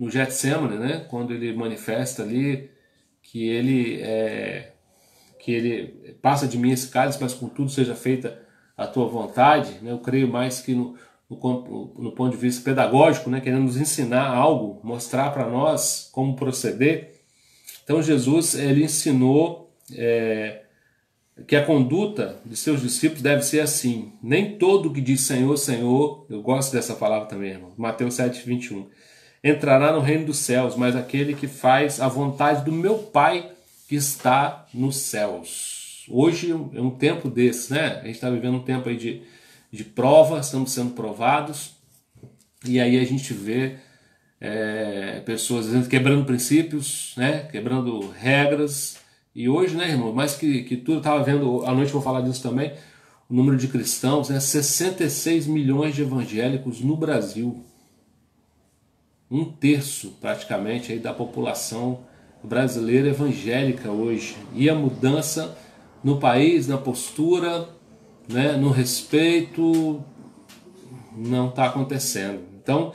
Getsemane, né, quando ele manifesta ali que ele passa de mim esse cálice, mas contudo seja feita a tua vontade, né, eu creio mais que no ponto de vista pedagógico, né, querendo nos ensinar algo, mostrar para nós como proceder. Então Jesus, ele ensinou que a conduta de seus discípulos deve ser assim. Nem todo que diz Senhor, Senhor, eu gosto dessa palavra também, irmão, Mateus 7,21, entrará no reino dos céus, mas aquele que faz a vontade do meu Pai que está nos céus. Hoje é um tempo desse, né? A gente está vivendo um tempo aí de prova, estamos sendo provados, e aí a gente vê pessoas quebrando princípios, né? Quebrando regras. E hoje, né, irmão, mais que tudo, eu estava vendo, à noite eu vou falar disso também, o número de cristãos, né, 66 milhões de evangélicos no Brasil. 1/3 praticamente aí da população brasileira evangélica hoje. E a mudança no país, na postura, né, no respeito, não está acontecendo. Então,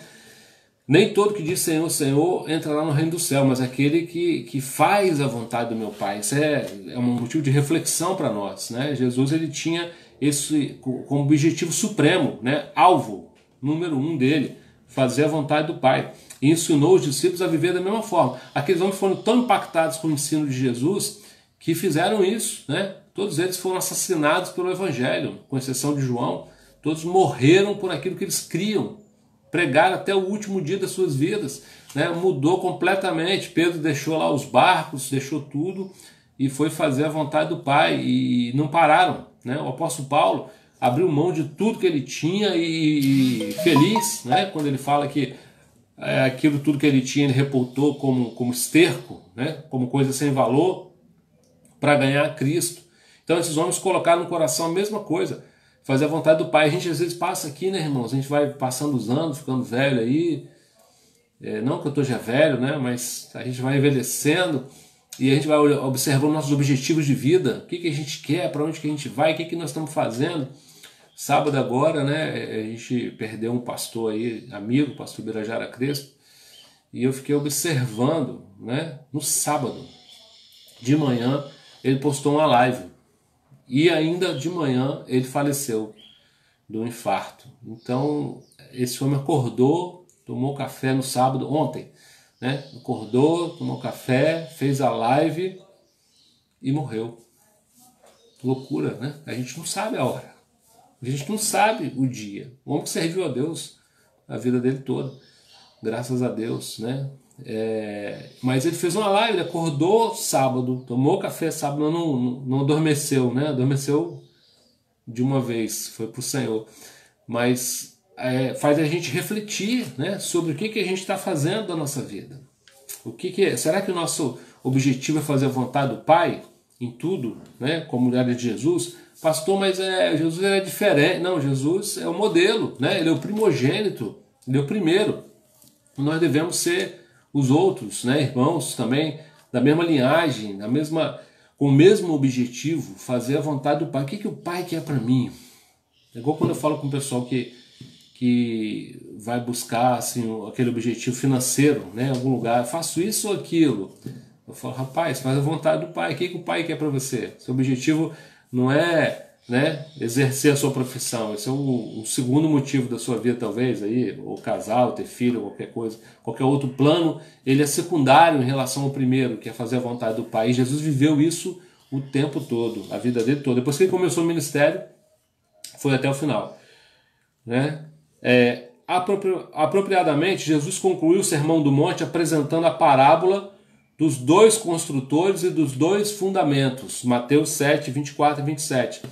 nem todo que diz Senhor, Senhor entrará no reino do céu, mas aquele que faz a vontade do meu Pai. Isso é um motivo de reflexão para nós, né? Jesus, ele tinha esse como objetivo supremo, né? Alvo número 1 dele, fazer a vontade do Pai. E ensinou os discípulos a viver da mesma forma. Aqueles homens foram tão impactados com o ensino de Jesus que fizeram isso, né? Todos eles foram assassinados pelo Evangelho, com exceção de João. Todos morreram por aquilo que eles criam, pregaram até o último dia das suas vidas, né? Mudou completamente. Pedro deixou lá os barcos, deixou tudo e foi fazer a vontade do Pai, e não pararam, né? O apóstolo Paulo abriu mão de tudo que ele tinha e feliz, né? Quando ele fala que aquilo tudo que ele tinha ele reputou como esterco, né? Como coisa sem valor, para ganhar Cristo. Então esses homens colocaram no coração a mesma coisa, fazer a vontade do Pai. A gente às vezes passa aqui, né, irmãos? A gente vai passando os anos, ficando velho aí. Não que eu esteja velho, né? Mas a gente vai envelhecendo e a gente vai observando nossos objetivos de vida. O que a gente quer, para onde que a gente vai, o que nós estamos fazendo. Sábado agora, né? A gente perdeu um pastor aí, amigo, o pastor Birajara Crespo, e eu fiquei observando, né? No sábado de manhã ele postou uma live e ainda de manhã ele faleceu do infarto. Então esse homem acordou, tomou café no sábado, ontem, né? Acordou, tomou café, fez a live e morreu. Loucura, né? A gente não sabe a hora, a gente não sabe o dia. O homem que serviu a Deus a vida dele toda, graças a Deus, né? Mas ele fez uma live, ele acordou sábado, tomou café sábado, não adormeceu, né? Adormeceu de uma vez, foi para o Senhor. Mas faz a gente refletir, né, sobre o que a gente está fazendo da nossa vida. Será que o nosso objetivo é fazer a vontade do Pai em tudo, né, como era de Jesus? Pastor, mas Jesus era diferente. Não, Jesus é o modelo, né? Ele é o primogênito, ele é o primeiro. Nós devemos ser os outros, né, irmãos também, da mesma linhagem, com o mesmo objetivo, fazer a vontade do Pai. O que o Pai quer para mim? É igual quando eu falo com o pessoal que vai buscar assim, aquele objetivo financeiro, né, em algum lugar, faço isso ou aquilo. Eu falo, rapaz, faz a vontade do Pai. O que o Pai quer para você? Seu objetivo não é, né, exercer a sua profissão. Esse é o segundo motivo da sua vida, talvez, aí, ou casar, ou ter filho, ou qualquer coisa. Qualquer outro plano, ele é secundário em relação ao primeiro, que é fazer a vontade do Pai. E Jesus viveu isso o tempo todo, a vida dele toda. Depois que ele começou o ministério, foi até o final, né? Apropriadamente, Jesus concluiu o Sermão do Monte apresentando a parábola dos dois construtores e dos dois fundamentos, Mateus 7, 24 e 27.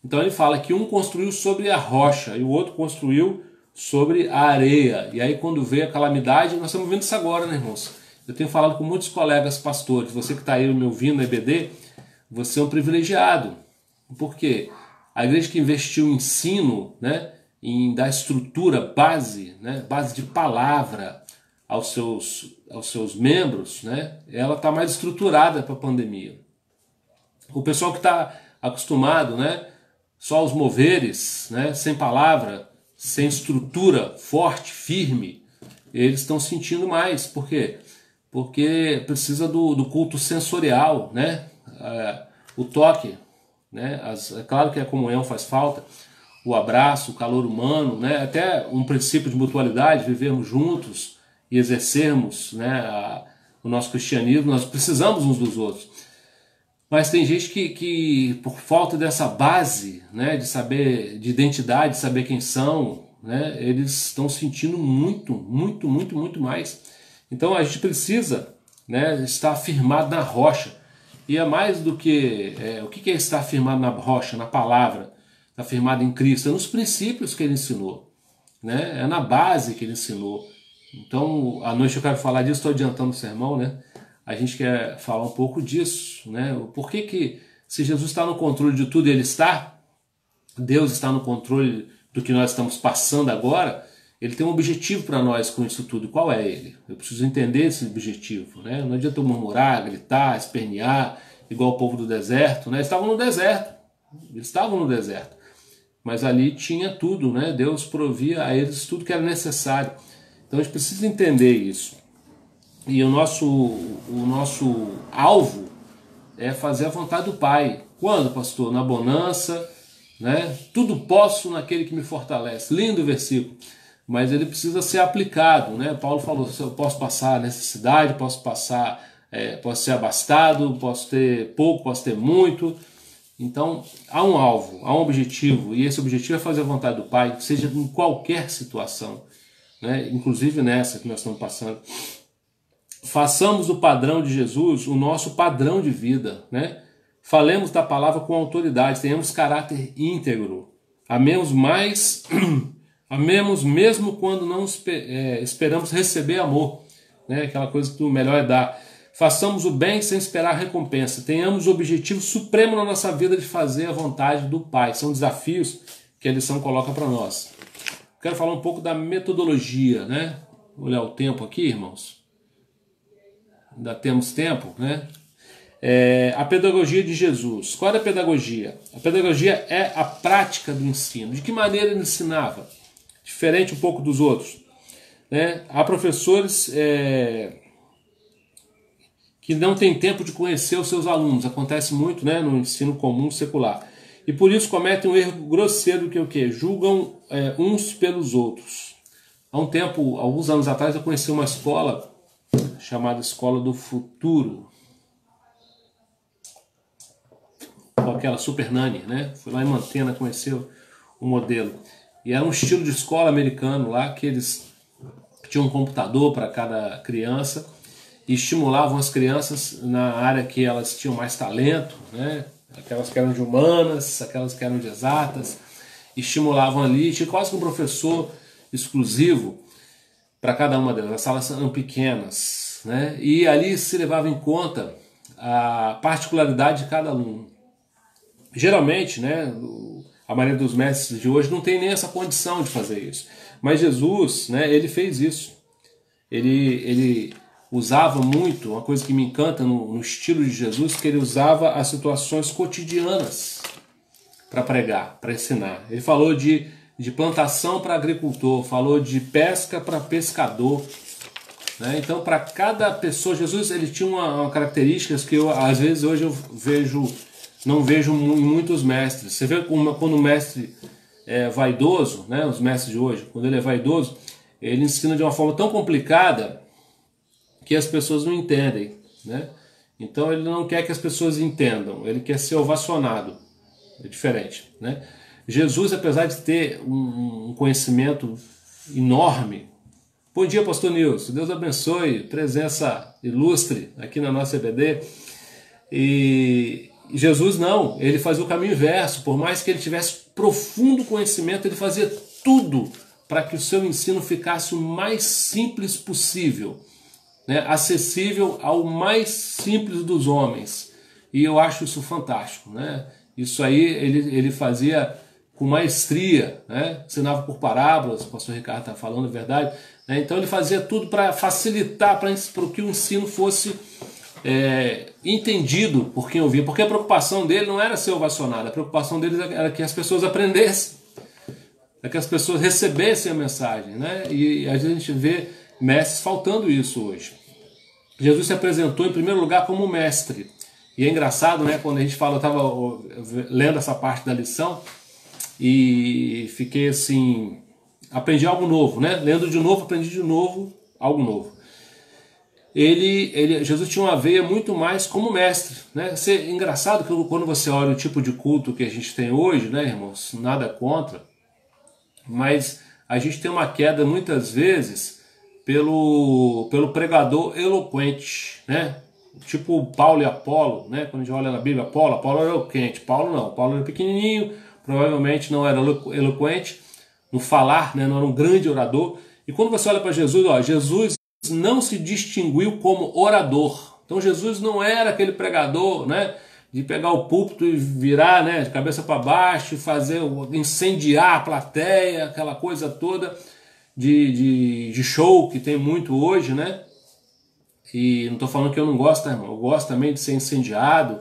Então ele fala que um construiu sobre a rocha e o outro construiu sobre a areia. E aí quando veio a calamidade, nós estamos vendo isso agora, né, irmãos? Eu tenho falado com muitos colegas pastores, você que está aí me ouvindo na EBD, você é um privilegiado. Por quê? A igreja que investiu em ensino, né, em dar estrutura, base, né, base de palavra aos seus membros, né, ela está mais estruturada para a pandemia. O pessoal que está acostumado, né, só aos moveres, né, sem palavra, sem estrutura forte, firme, eles estão sentindo mais. Por quê? Porque precisa do culto sensorial, né, o toque, né, é claro que a comunhão faz falta, o abraço, o calor humano, né, até um princípio de mutualidade, vivermos juntos e exercermos, né, o nosso cristianismo, nós precisamos uns dos outros. Mas tem gente que por falta dessa base, né, de saber, de identidade, de saber quem são, né, eles estão sentindo muito mais. Então a gente precisa, né, estar firmado na rocha. E é mais do que... o que é estar firmado na rocha, na palavra? Está firmado em Cristo, é nos princípios que ele ensinou, né? É na base que ele ensinou. Então, à noite eu quero falar disso, estou adiantando o sermão, né? A gente quer falar um pouco disso, né? Por que se Jesus está no controle de tudo, ele está, Deus está no controle do que nós estamos passando agora, ele tem um objetivo para nós com isso tudo. Qual é ele? Eu preciso entender esse objetivo, né? Não adianta eu murmurar, gritar, espernear, igual o povo do deserto, né? Eles estavam no deserto. Mas ali tinha tudo, né? Deus provia a eles tudo que era necessário. Então a gente precisa entender isso. E o nosso alvo é fazer a vontade do Pai. Quando, pastor? Na bonança, né? Tudo posso naquele que me fortalece. Lindo versículo. Mas ele precisa ser aplicado, né? Paulo falou, eu posso passar necessidade, posso ser abastado, posso ter pouco, posso ter muito. Então, há um alvo, há um objetivo, e esse objetivo é fazer a vontade do Pai, seja em qualquer situação. né? Inclusive nessa que nós estamos passando. Façamos do padrão de Jesus o nosso padrão de vida, né? Falemos da palavra com autoridade, tenhamos caráter íntegro, amemos mais, amemos mesmo quando não esperamos receber amor, né? Aquela coisa que o melhor é dar. Façamos o bem sem esperar recompensa, tenhamos o objetivo supremo na nossa vida de fazer a vontade do Pai. São desafios que a lição coloca para nós. Quero falar um pouco da metodologia, né? Vou olhar o tempo aqui, irmãos. Ainda temos tempo, né? A pedagogia de Jesus. Qual era a pedagogia? A pedagogia é a prática do ensino. De que maneira ele ensinava? Diferente um pouco dos outros, né? Há professores que não têm tempo de conhecer os seus alunos. Acontece muito, né, no ensino comum secular. E por isso cometem um erro grosseiro que é o quê? Julgam uns pelos outros. Há um tempo, alguns anos atrás, eu conheci uma escola chamada Escola do Futuro, com aquela Super Nanny, né? Fui lá em Mantena conhecer o modelo. E era um estilo de escola americano lá, que eles tinham um computador para cada criança e estimulavam as crianças na área que elas tinham mais talento, né? Aquelas que eram de humanas, aquelas que eram de exatas, estimulavam ali, tinha quase que um professor exclusivo para cada uma delas. As salas eram pequenas, né? E ali se levava em conta a particularidade de cada aluno. Geralmente, né, a maioria dos mestres de hoje não tem nem essa condição de fazer isso. Mas Jesus, né, ele fez isso. Ele usava muito, uma coisa que me encanta no estilo de Jesus, que ele usava as situações cotidianas para pregar, para ensinar. Ele falou de plantação para agricultor, falou de pesca para pescador, né? Então, para cada pessoa, Jesus ele tinha uma características que eu, às vezes, hoje eu não vejo em muitos mestres. Você vê quando o mestre é vaidoso, né? Os mestres de hoje, quando ele é vaidoso, ele ensina de uma forma tão complicada que as pessoas não entendem, né? Então ele não quer que as pessoas entendam, ele quer ser ovacionado. É diferente, né? Jesus, apesar de ter um conhecimento enorme. Bom dia, pastor Nilson, Deus abençoe, presença ilustre aqui na nossa EBD. E Jesus não, ele fazia o caminho inverso. Por mais que ele tivesse profundo conhecimento, ele fazia tudo para que o seu ensino ficasse o mais simples possível, né? Acessível ao mais simples dos homens. E eu acho isso fantástico, né? Isso aí ele fazia com maestria, né? Ensinava por parábolas, o pastor Ricardo está falando a verdade, né? Então ele fazia tudo para facilitar, para que o ensino fosse entendido por quem ouvia, porque a preocupação dele não era ser ovacionado, a preocupação dele era que as pessoas aprendessem, que as pessoas recebessem a mensagem, né? E a gente vê mestres faltando isso hoje. Jesus se apresentou em primeiro lugar como mestre. E é engraçado, né? Quando a gente fala, eu estava lendo essa parte da lição e fiquei assim, aprendi algo novo, né? Lendo de novo, aprendi de novo algo novo. Jesus tinha uma veia muito mais como mestre, né? É engraçado que quando você olha o tipo de culto que a gente tem hoje, né, irmãos? Nada contra, mas a gente tem uma queda muitas vezes pelo pregador eloquente, né? Tipo Paulo e Apolo, né? Quando a gente olha na Bíblia, Apolo era eloquente, Paulo não, Paulo era pequenininho, provavelmente não era eloquente no falar, né? Não era um grande orador. E quando você olha para Jesus, ó, Jesus não se distinguiu como orador. Então Jesus não era aquele pregador, né, de pegar o púlpito e virar, né, de cabeça para baixo, fazer incendiar a plateia, aquela coisa toda de show que tem muito hoje, né? E não estou falando que eu não gosto, tá, irmão? Eu gosto também de ser incendiado,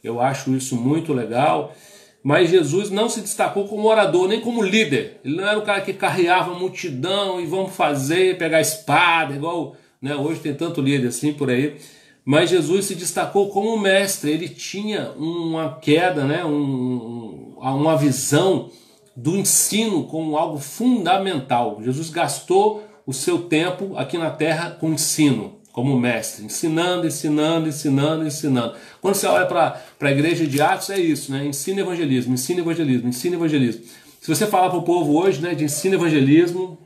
eu acho isso muito legal. Mas Jesus não se destacou como orador, nem como líder. Ele não era o cara que carreava a multidão e vamos fazer, pegar a espada, igual, né, hoje tem tanto líder assim por aí. Mas Jesus se destacou como mestre. Ele tinha uma queda, né, uma visão do ensino como algo fundamental. Jesus gastou o seu tempo aqui na terra com ensino, como mestre, ensinando. Quando você olha para a igreja de Atos, é isso, né? Ensino e evangelismo, ensino e evangelismo, ensino e evangelismo. Se você falar para o povo hoje, né, de ensino e evangelismo,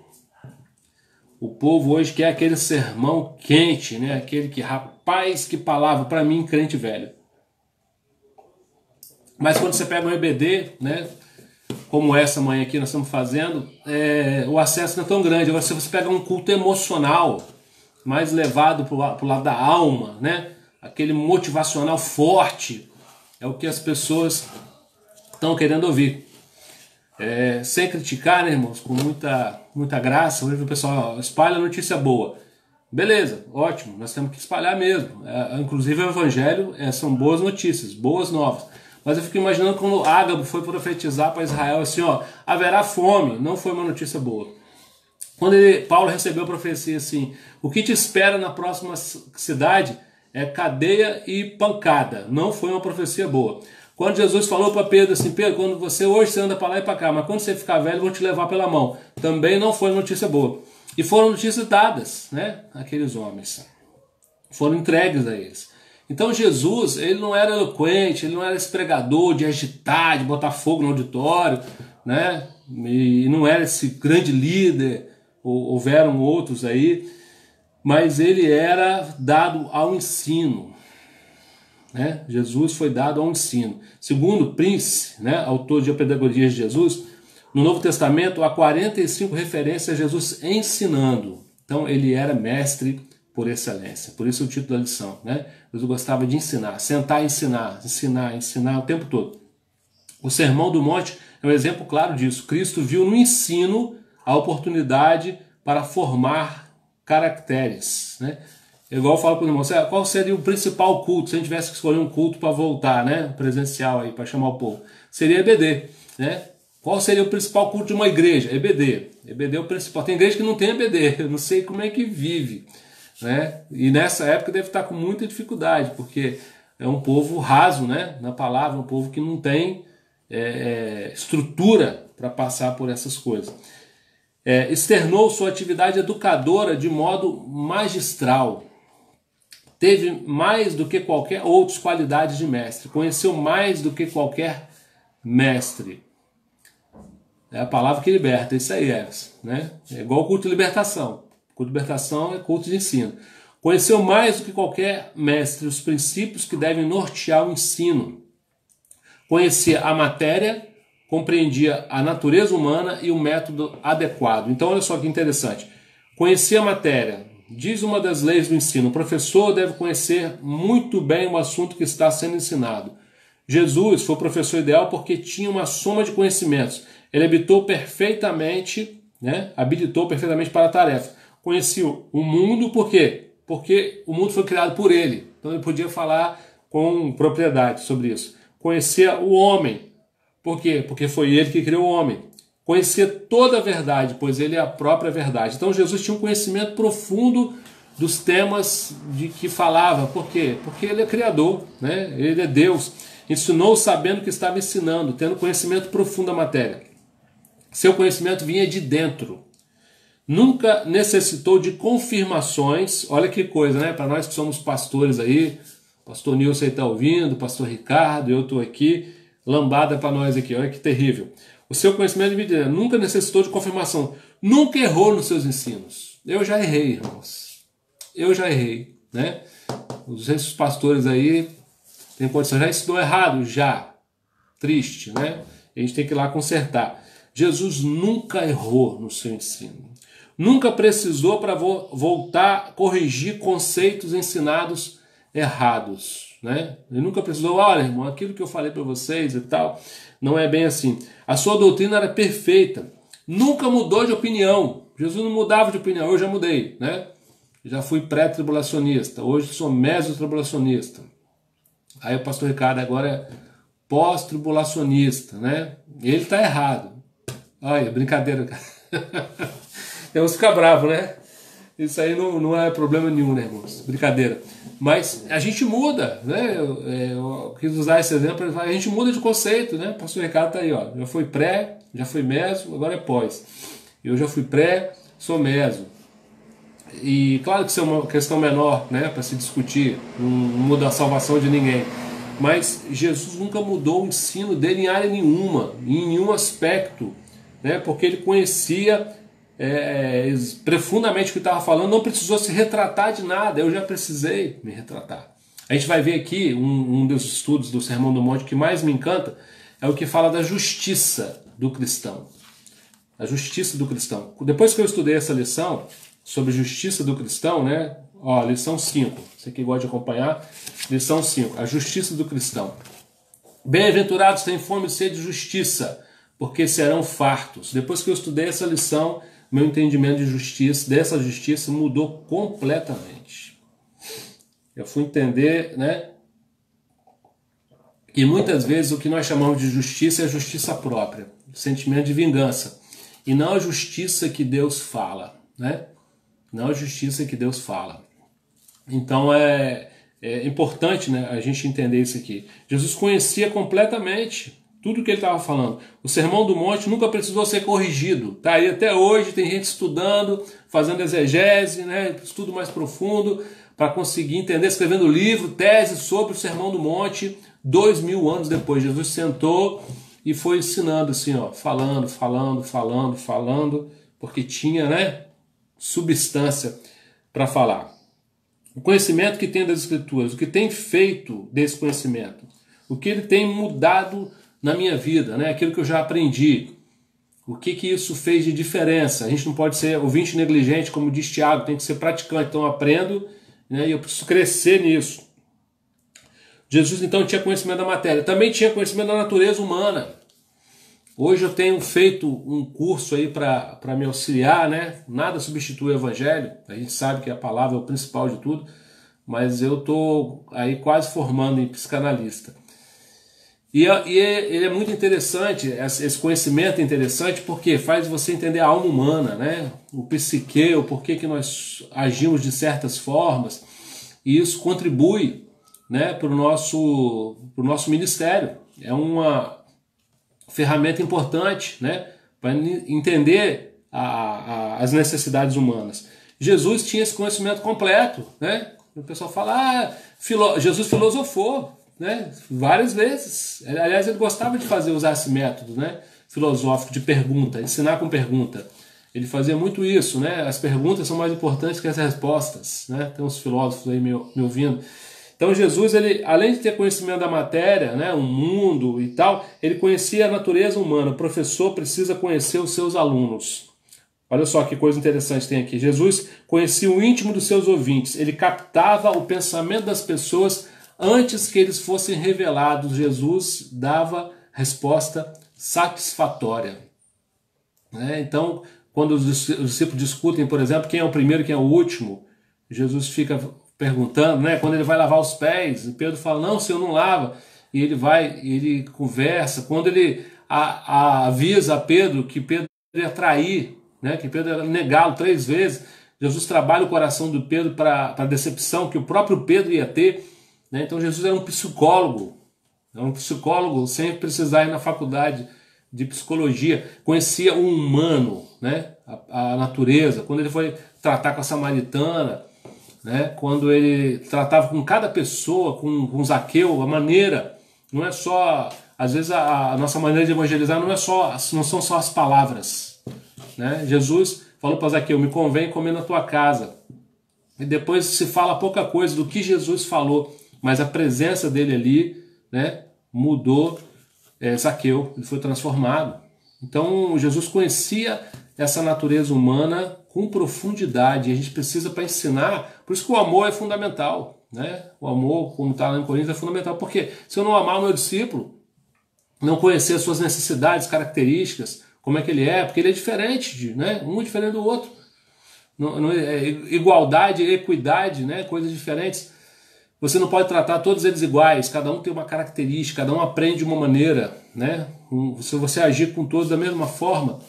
O povo hoje quer aquele sermão quente, né? Aquele que, rapaz, que palavra, para mim, crente velho. Mas quando você pega um EBD, né? Como essa manhã aqui nós estamos fazendo, o acesso não é tão grande. Agora, se você pega um culto emocional, mais levado para o lado da alma, né? Aquele motivacional forte, é o que as pessoas estão querendo ouvir. Sem criticar, né, irmãos? Com muita graça. Hoje o pessoal espalha notícia boa. Beleza, ótimo, nós temos que espalhar mesmo. Inclusive o evangelho são boas notícias, boas novas. Mas eu fico imaginando quando Ágabo foi profetizar para Israel assim, ó, haverá fome. Não foi uma notícia boa. Quando Paulo recebeu a profecia assim, o que te espera na próxima cidade é cadeia e pancada. Não foi uma profecia boa. Quando Jesus falou para Pedro assim, Pedro, quando você anda para lá e para cá, mas quando você ficar velho, eu vou te levar pela mão. Também não foi notícia boa. E foram notícias dadas, né, àqueles homens. Foram entregues a eles. Então Jesus, ele não era eloquente, ele não era esse pregador de agitar, de botar fogo no auditório, né, e não era esse grande líder, houveram outros aí, mas ele era dado ao ensino. Né? Jesus foi dado ao ensino. Segundo Prince, né, autor de A Pedagogia de Jesus, no Novo Testamento há 45 referências a Jesus ensinando. Então ele era mestre por excelência. Por isso o título da lição. Né? Jesus gostava de ensinar, sentar e ensinar o tempo todo. O Sermão do Monte é um exemplo claro disso. Cristo viu no ensino a oportunidade para formar caracteres. Né? Igual eu falo para o irmão, qual seria o principal culto, se a gente tivesse que escolher um culto para voltar, né, presencial aí, para chamar o povo? Seria EBD, né? Qual seria o principal culto de uma igreja? EBD. EBD é o principal. Tem igreja que não tem EBD, eu não sei como é que vive, né? E nessa época deve estar com muita dificuldade, porque é um povo raso, né, na palavra, um povo que não tem estrutura para passar por essas coisas. Externou sua atividade educadora de modo magistral. Teve mais do que qualquer outra qualidade de mestre. Conheceu mais do que qualquer mestre. É a palavra que liberta, isso aí, né? É igual o culto de libertação. O culto de libertação é culto de ensino. Conheceu mais do que qualquer mestre os princípios que devem nortear o ensino. Conhecia a matéria, compreendia a natureza humana e o método adequado. Então, olha só que interessante. Conhecia a matéria. Diz uma das leis do ensino, o professor deve conhecer muito bem o assunto que está sendo ensinado. Jesus foi o professor ideal porque tinha uma soma de conhecimentos. Ele habilitou perfeitamente para a tarefa. Conhecia o mundo, por quê? Porque o mundo foi criado por ele. Então ele podia falar com propriedade sobre isso. Conhecia o homem. Por quê? Porque foi ele que criou o homem. Conhecia toda a verdade, pois ele é a própria verdade. Então Jesus tinha um conhecimento profundo dos temas de que falava. Por quê? Porque ele é criador, né? Ele é Deus. Ensinou sabendo que estava ensinando, tendo conhecimento profundo da matéria. Seu conhecimento vinha de dentro. Nunca necessitou de confirmações. Olha que coisa, né? Para nós que somos pastores aí, pastor Nilson está ouvindo, pastor Ricardo, eu estou aqui, lambada para nós aqui, olha que terrível. O seu conhecimento nunca necessitou de confirmação. Nunca errou nos seus ensinos. Eu já errei, irmãos. Eu já errei, né? Os pastores aí têm condição. Já ensinou errado? Já. Triste, né? A gente tem que ir lá consertar. Jesus nunca errou no seu ensino. Nunca precisou para voltar a corrigir conceitos ensinados errados, né? Ele nunca precisou, olha, irmão, aquilo que eu falei para vocês e tal, não é bem assim. A sua doutrina era perfeita. Nunca mudou de opinião. Jesus não mudava de opinião. Eu já mudei, né? Já fui pré-tribulacionista. Hoje sou meso-tribulacionista. Aí o pastor Ricardo agora é pós-tribulacionista, né? Ele está errado. Olha, brincadeira, cara. Temos que ficar bravo, né? Isso aí não é problema nenhum, né, irmãos? Brincadeira. Mas a gente muda, né? Eu quis usar esse exemplo, a gente muda de conceito, né? O pastor Ricardo está aí, ó. Já foi pré, já foi meso, agora é pós. Eu já fui pré, sou meso. E claro que isso é uma questão menor, né? Para se discutir, não muda a salvação de ninguém. Mas Jesus nunca mudou o ensino dele em área nenhuma, em nenhum aspecto, né? Porque ele conhecia profundamente o que estava falando, não precisou se retratar de nada, eu já precisei me retratar. A gente vai ver aqui um dos estudos do Sermão do Monte que mais me encanta, é o que fala da justiça do cristão. A justiça do cristão. Depois que eu estudei essa lição sobre justiça do cristão, né? Ó, lição 5, você que gosta de acompanhar, lição 5, a justiça do cristão. Bem-aventurados têm fome e sede de justiça, porque serão fartos. Depois que eu estudei essa lição, meu entendimento de justiça, dessa justiça, mudou completamente. Eu fui entender, né? E muitas vezes o que nós chamamos de justiça é justiça própria, sentimento de vingança. E não a justiça que Deus fala, né? Não a justiça que Deus fala. Então é importante, né, a gente entender isso aqui. Jesus conhecia completamente tudo o que ele estava falando. O Sermão do Monte nunca precisou ser corrigido. Tá aí até hoje, tem gente estudando, fazendo exegese, né, estudo mais profundo, para conseguir entender, escrevendo livro, tese sobre o Sermão do Monte, 2000 anos depois. Jesus sentou e foi ensinando assim, ó, falando, porque tinha, né, substância para falar. O conhecimento que tem das Escrituras, o que tem feito desse conhecimento, o que ele tem mudado na minha vida, né? Aquilo que eu já aprendi, o que isso fez de diferença. A gente não pode ser ouvinte negligente, como diz Tiago, tem que ser praticante. Então eu aprendo, né, e eu preciso crescer nisso. Jesus então tinha conhecimento da matéria, também tinha conhecimento da natureza humana. Hoje eu tenho feito um curso aí para me auxiliar, né? Nada substitui o evangelho, a gente sabe que a palavra é o principal de tudo, mas eu estou aí quase formando em psicanalista. E ele é muito interessante, esse conhecimento é interessante porque faz você entender a alma humana, né? O psique, o porquê que nós agimos de certas formas, e isso contribui, né, para o nosso ministério. É uma ferramenta importante, né, para entender as necessidades humanas. Jesus tinha esse conhecimento completo, né? O pessoal fala, Jesus filosofou, né, várias vezes. Aliás, ele gostava de usar esse método, né, filosófico de pergunta, ensinar com pergunta. Ele fazia muito isso, né? As perguntas são mais importantes que as respostas, né? Tem uns filósofos aí me ouvindo. Então Jesus, ele, além de ter conhecimento da matéria, né, o mundo e tal, ele conhecia a natureza humana. O professor precisa conhecer os seus alunos. Olha só que coisa interessante tem aqui. Jesus conhecia o íntimo dos seus ouvintes. Ele captava o pensamento das pessoas antes que eles fossem revelados. Jesus dava resposta satisfatória. Então, quando os discípulos discutem, por exemplo, quem é o primeiro e quem é o último, Jesus fica perguntando, né? Quando ele vai lavar os pés, Pedro fala, não, Senhor, não lava. E ele vai, ele conversa. Quando ele avisa a Pedro que Pedro ia trair, né? Que Pedro ia negá-lo 3 vezes, Jesus trabalha o coração do Pedro para a decepção que o próprio Pedro ia ter, né? Então Jesus era um psicólogo sem precisar ir na faculdade de psicologia, conhecia o humano, né? A natureza. Quando ele foi tratar com a samaritana, né? Quando ele tratava com cada pessoa, com Zaqueu, a maneira, não é só, às vezes a nossa maneira de evangelizar não são só as palavras, né? Jesus falou para Zaqueu, me convém comer na tua casa, e depois se fala pouca coisa do que Jesus falou, mas a presença dele ali, né, mudou Zaqueu, ele foi transformado. Então Jesus conhecia essa natureza humana com profundidade, a gente precisa para ensinar, por isso que o amor é fundamental, né? O amor, como está lá em Coríntios, é fundamental, porque se eu não amar o meu discípulo, não conhecer as suas necessidades, características, como é que ele é, porque ele é diferente, né? Um é diferente do outro. Igualdade, equidade, né? Coisas diferentes. Você não pode tratar todos eles iguais, cada um tem uma característica, cada um aprende de uma maneira, né? Se você agir com todos da mesma forma,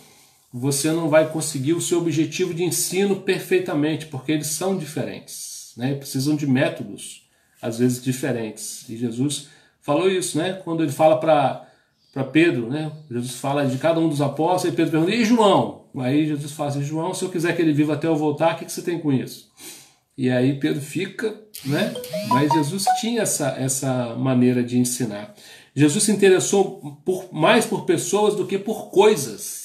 você não vai conseguir o seu objetivo de ensino perfeitamente, porque eles são diferentes, né? Precisam de métodos, às vezes diferentes. E Jesus falou isso, né? Quando ele fala para Pedro, né? Jesus fala de cada um dos apóstolos, e Pedro pergunta, e João? Aí Jesus fala assim, João, se eu quiser que ele viva até eu voltar, o que você tem com isso? E aí Pedro fica, né? Mas Jesus tinha essa maneira de ensinar. Jesus se interessou mais por pessoas do que por coisas.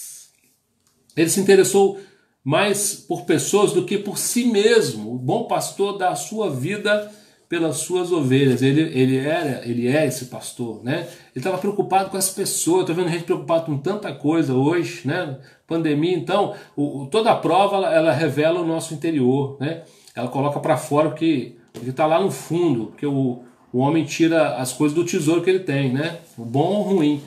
Ele se interessou mais por pessoas do que por si mesmo. O bom pastor dá a sua vida pelas suas ovelhas. Ele é esse pastor, né? Ele estava preocupado com as pessoas. Estou vendo gente preocupada com tanta coisa hoje, né? Pandemia, então, toda a prova ela revela o nosso interior, né? Ela coloca para fora porque está lá no fundo, porque o homem tira as coisas do tesouro que ele tem, né? O bom ou o ruim.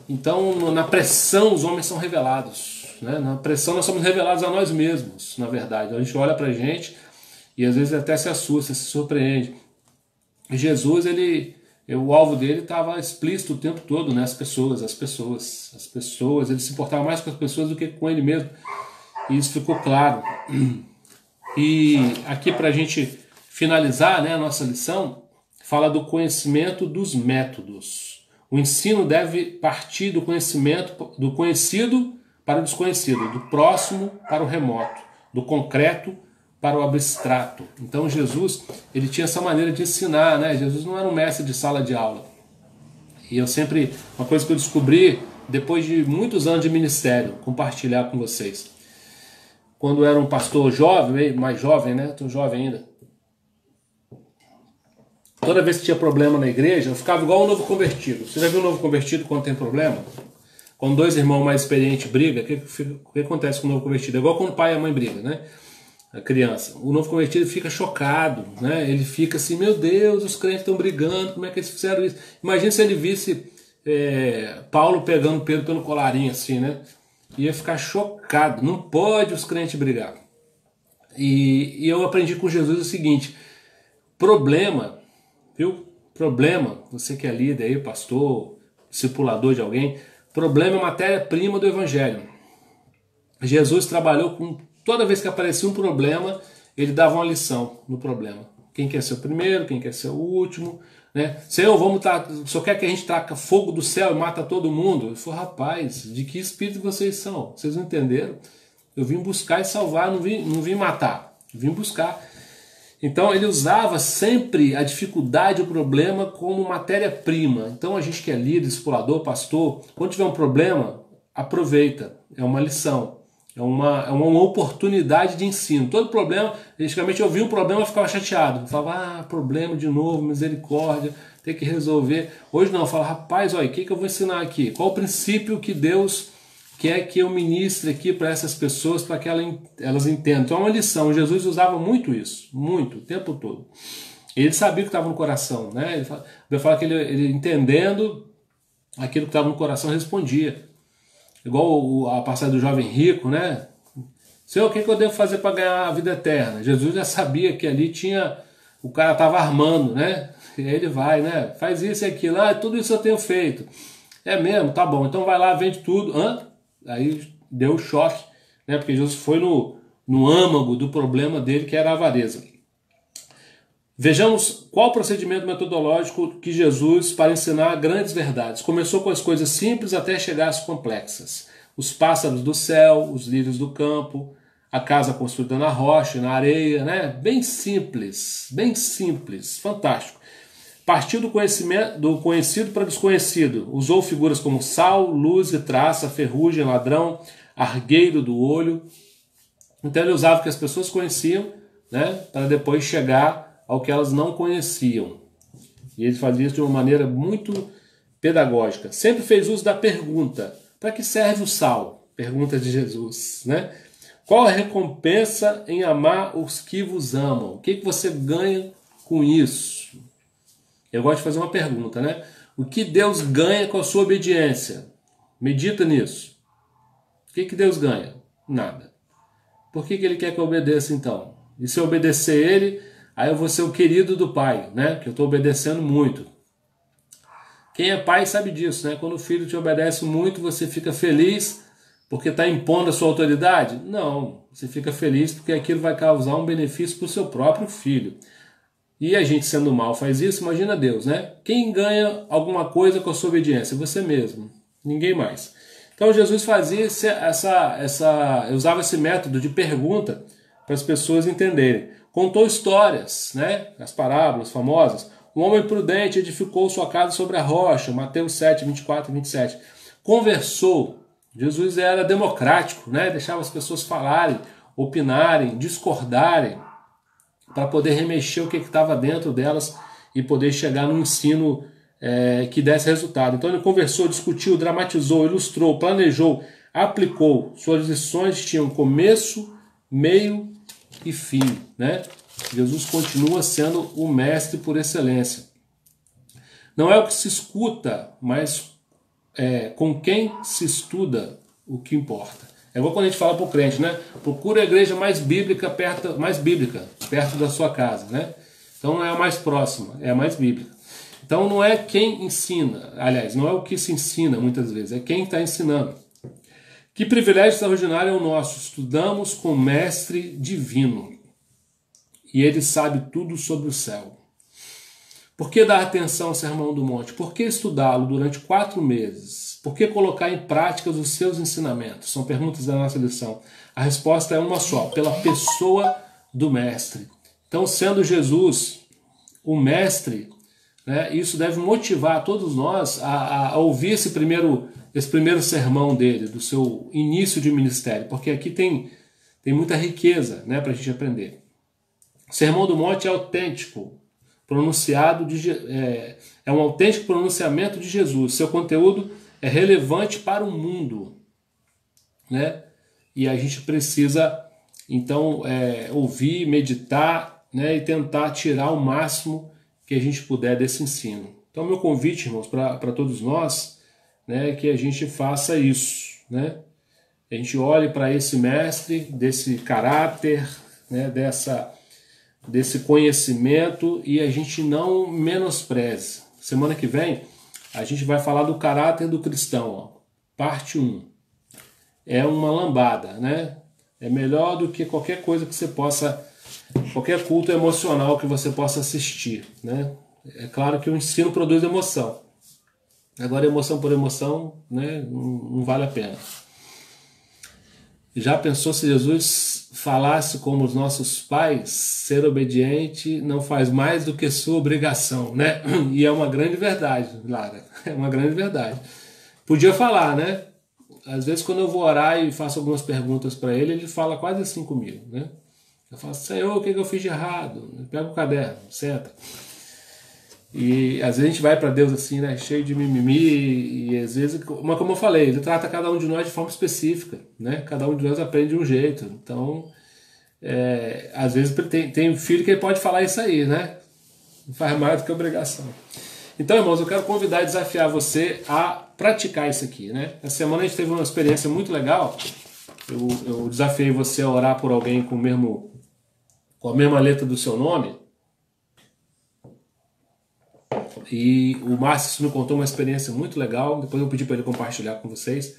Então, na pressão, os homens são revelados, né? Na pressão, nós somos revelados a nós mesmos, na verdade. A gente olha para a gente e às vezes até se assusta, se surpreende. E Jesus, o alvo dele estava explícito o tempo todo, né? As pessoas. Ele se importava mais com as pessoas do que com ele mesmo. E isso ficou claro. E aqui, para a gente finalizar, né, a nossa lição, fala do conhecimento dos métodos. O ensino deve partir do conhecimento do conhecido para o desconhecido, do próximo para o remoto, do concreto para o abstrato. Então Jesus, ele tinha essa maneira de ensinar, né? Jesus não era um mestre de sala de aula. E uma coisa que eu descobri depois de muitos anos de ministério, compartilhar com vocês. Quando eu era um pastor jovem, mais jovem, né? Estou jovem ainda. Toda vez que tinha problema na igreja, eu ficava igual um novo convertido. Você já viu um novo convertido quando tem problema? Quando dois irmãos mais experientes brigam, o que acontece com o novo convertido? É igual quando o pai e a mãe brigam, né? A criança. O novo convertido fica chocado, né? Ele fica assim, meu Deus, os crentes estão brigando, como é que eles fizeram isso? Imagina se ele visse Paulo pegando Pedro pelo colarinho, assim, né? Ia ficar chocado. Não pode os crentes brigar. E eu aprendi com Jesus o seguinte: problema, viu? Problema, você que é líder aí, pastor, discipulador de alguém, problema é matéria-prima do evangelho. Jesus trabalhou com, toda vez que aparecia um problema, ele dava uma lição no problema. Quem quer ser o primeiro, quem quer ser o último, né? Senhor, só quer que a gente taca fogo do céu e mata todo mundo? Ele falou, rapaz, de que espírito vocês são? Vocês não entenderam? Eu vim buscar e salvar, não vim matar, vim buscar. Então ele usava sempre a dificuldade, o problema como matéria-prima. Então a gente que é líder, discipulador, pastor, quando tiver um problema, aproveita, é uma lição. É uma oportunidade de ensino. Todo problema, antigamente eu via um problema e ficava chateado. Eu falava, problema de novo, misericórdia, tem que resolver. Hoje não, eu falo, rapaz, olha, o que eu vou ensinar aqui? Qual o princípio que Deus quer que eu ministre aqui para essas pessoas, para que elas entendam? Então é uma lição. Jesus usava muito isso, muito, o tempo todo. Ele sabia o que estava no coração, né? Ele fala que ele entendendo aquilo que estava no coração, respondia. Igual a passagem do jovem rico, né? Senhor, o que eu devo fazer para ganhar a vida eterna? Jesus já sabia que ali o cara estava armando, né? E aí ele vai, né? Faz isso e aquilo, tudo isso eu tenho feito. É mesmo? Tá bom, então vai lá, vende tudo. Aí deu choque, né? Porque Jesus foi no âmago do problema dele, que era a avareza. Vejamos qual o procedimento metodológico que Jesus para ensinar grandes verdades. Começou com as coisas simples até chegar às complexas. Os pássaros do céu, os lírios do campo, a casa construída na rocha, na areia, né? Bem simples, fantástico. Partiu do conhecido para o desconhecido. Usou figuras como sal, luz e traça, ferrugem, ladrão, argueiro do olho. Então ele usava o que as pessoas conheciam, né? Para depois chegar ao que elas não conheciam. E ele fazia isso de uma maneira muito pedagógica. Sempre fez uso da pergunta. Para que serve o sal? Pergunta de Jesus, né? Qual a recompensa em amar os que vos amam? O que você ganha com isso? Eu gosto de fazer uma pergunta, né? O que Deus ganha com a sua obediência? Medita nisso. O que Deus ganha? Nada. Por que Ele quer que eu obedeça então? E se eu obedecer Ele, aí eu vou ser o querido do pai, né? Que eu estou obedecendo muito. Quem é pai sabe disso, né? Quando o filho te obedece muito, você fica feliz porque está impondo a sua autoridade? Não, você fica feliz porque aquilo vai causar um benefício para o seu próprio filho. E a gente sendo mal faz isso, imagina Deus, né? Quem ganha alguma coisa com a sua obediência? Você mesmo, ninguém mais. Então Jesus fazia usava esse método de pergunta para as pessoas entenderem. Contou histórias, né? As parábolas famosas. Um homem prudente edificou sua casa sobre a rocha, Mateus 7, 24 e 27. Conversou, Jesus era democrático, né? Deixava as pessoas falarem, opinarem, discordarem, para poder remexer o que estava dentro delas e poder chegar num ensino que desse resultado. Então ele conversou, discutiu, dramatizou, ilustrou, planejou, aplicou. Suas lições tinham começo, meio e fim, né? Jesus continua sendo o mestre por excelência. Não é o que se escuta, mas com quem se estuda o que importa. É igual quando a gente fala para o crente, né? Procura a igreja mais bíblica perto da sua casa, né? Então não é a mais próxima, é a mais bíblica. Então não é quem ensina, aliás, não é o que se ensina muitas vezes, é quem está ensinando. Que privilégio extraordinário é o nosso. Estudamos com o mestre divino e ele sabe tudo sobre o céu. Por que dar atenção ao Sermão do Monte? Por que estudá-lo durante 4 meses? Por que colocar em prática os seus ensinamentos? São perguntas da nossa lição. A resposta é uma só, pela pessoa do mestre. Então, sendo Jesus o mestre, né, isso deve motivar todos nós a ouvir esse primeiro sermão dele, do seu início de ministério, porque aqui tem muita riqueza, né, para a gente aprender. O Sermão do Monte é autêntico, é um autêntico pronunciamento de Jesus. Seu conteúdo é relevante para o mundo, né? E a gente precisa então ouvir, meditar, né, e tentar tirar o máximo que a gente puder desse ensino. Então meu convite, irmãos, para todos nós, né, é que a gente faça isso, né? A gente olhe para esse mestre, desse caráter, né, desse conhecimento, e a gente não menospreze. Semana que vem a gente vai falar do caráter do cristão, ó, parte 1. É uma lambada, né? É melhor do que qualquer coisa que você possa, qualquer culto emocional que você possa assistir, né? É claro que o ensino produz emoção. Agora, emoção por emoção, né, não vale a pena. Já pensou se Jesus falasse como os nossos pais? Ser obediente não faz mais do que sua obrigação, né? E é uma grande verdade, Lara. É uma grande verdade. Podia falar, né? Às vezes quando eu vou orar e faço algumas perguntas para ele, ele fala quase assim comigo, né? Eu falo, Senhor, o que eu fiz de errado? Pega o caderno, senta. E às vezes a gente vai para Deus assim, né, cheio de mimimi, e às vezes, mas como eu falei, ele trata cada um de nós de forma específica, né? Cada um de nós aprende de um jeito. Então, às vezes tem filho que ele pode falar isso aí, né? Não faz mais do que obrigação. Então, irmãos, eu quero convidar e desafiar você a praticar isso aqui, né? Essa semana a gente teve uma experiência muito legal. Eu desafiei você a orar por alguém com a mesma letra do seu nome. E o Márcio me contou uma experiência muito legal, depois eu pedi para ele compartilhar com vocês,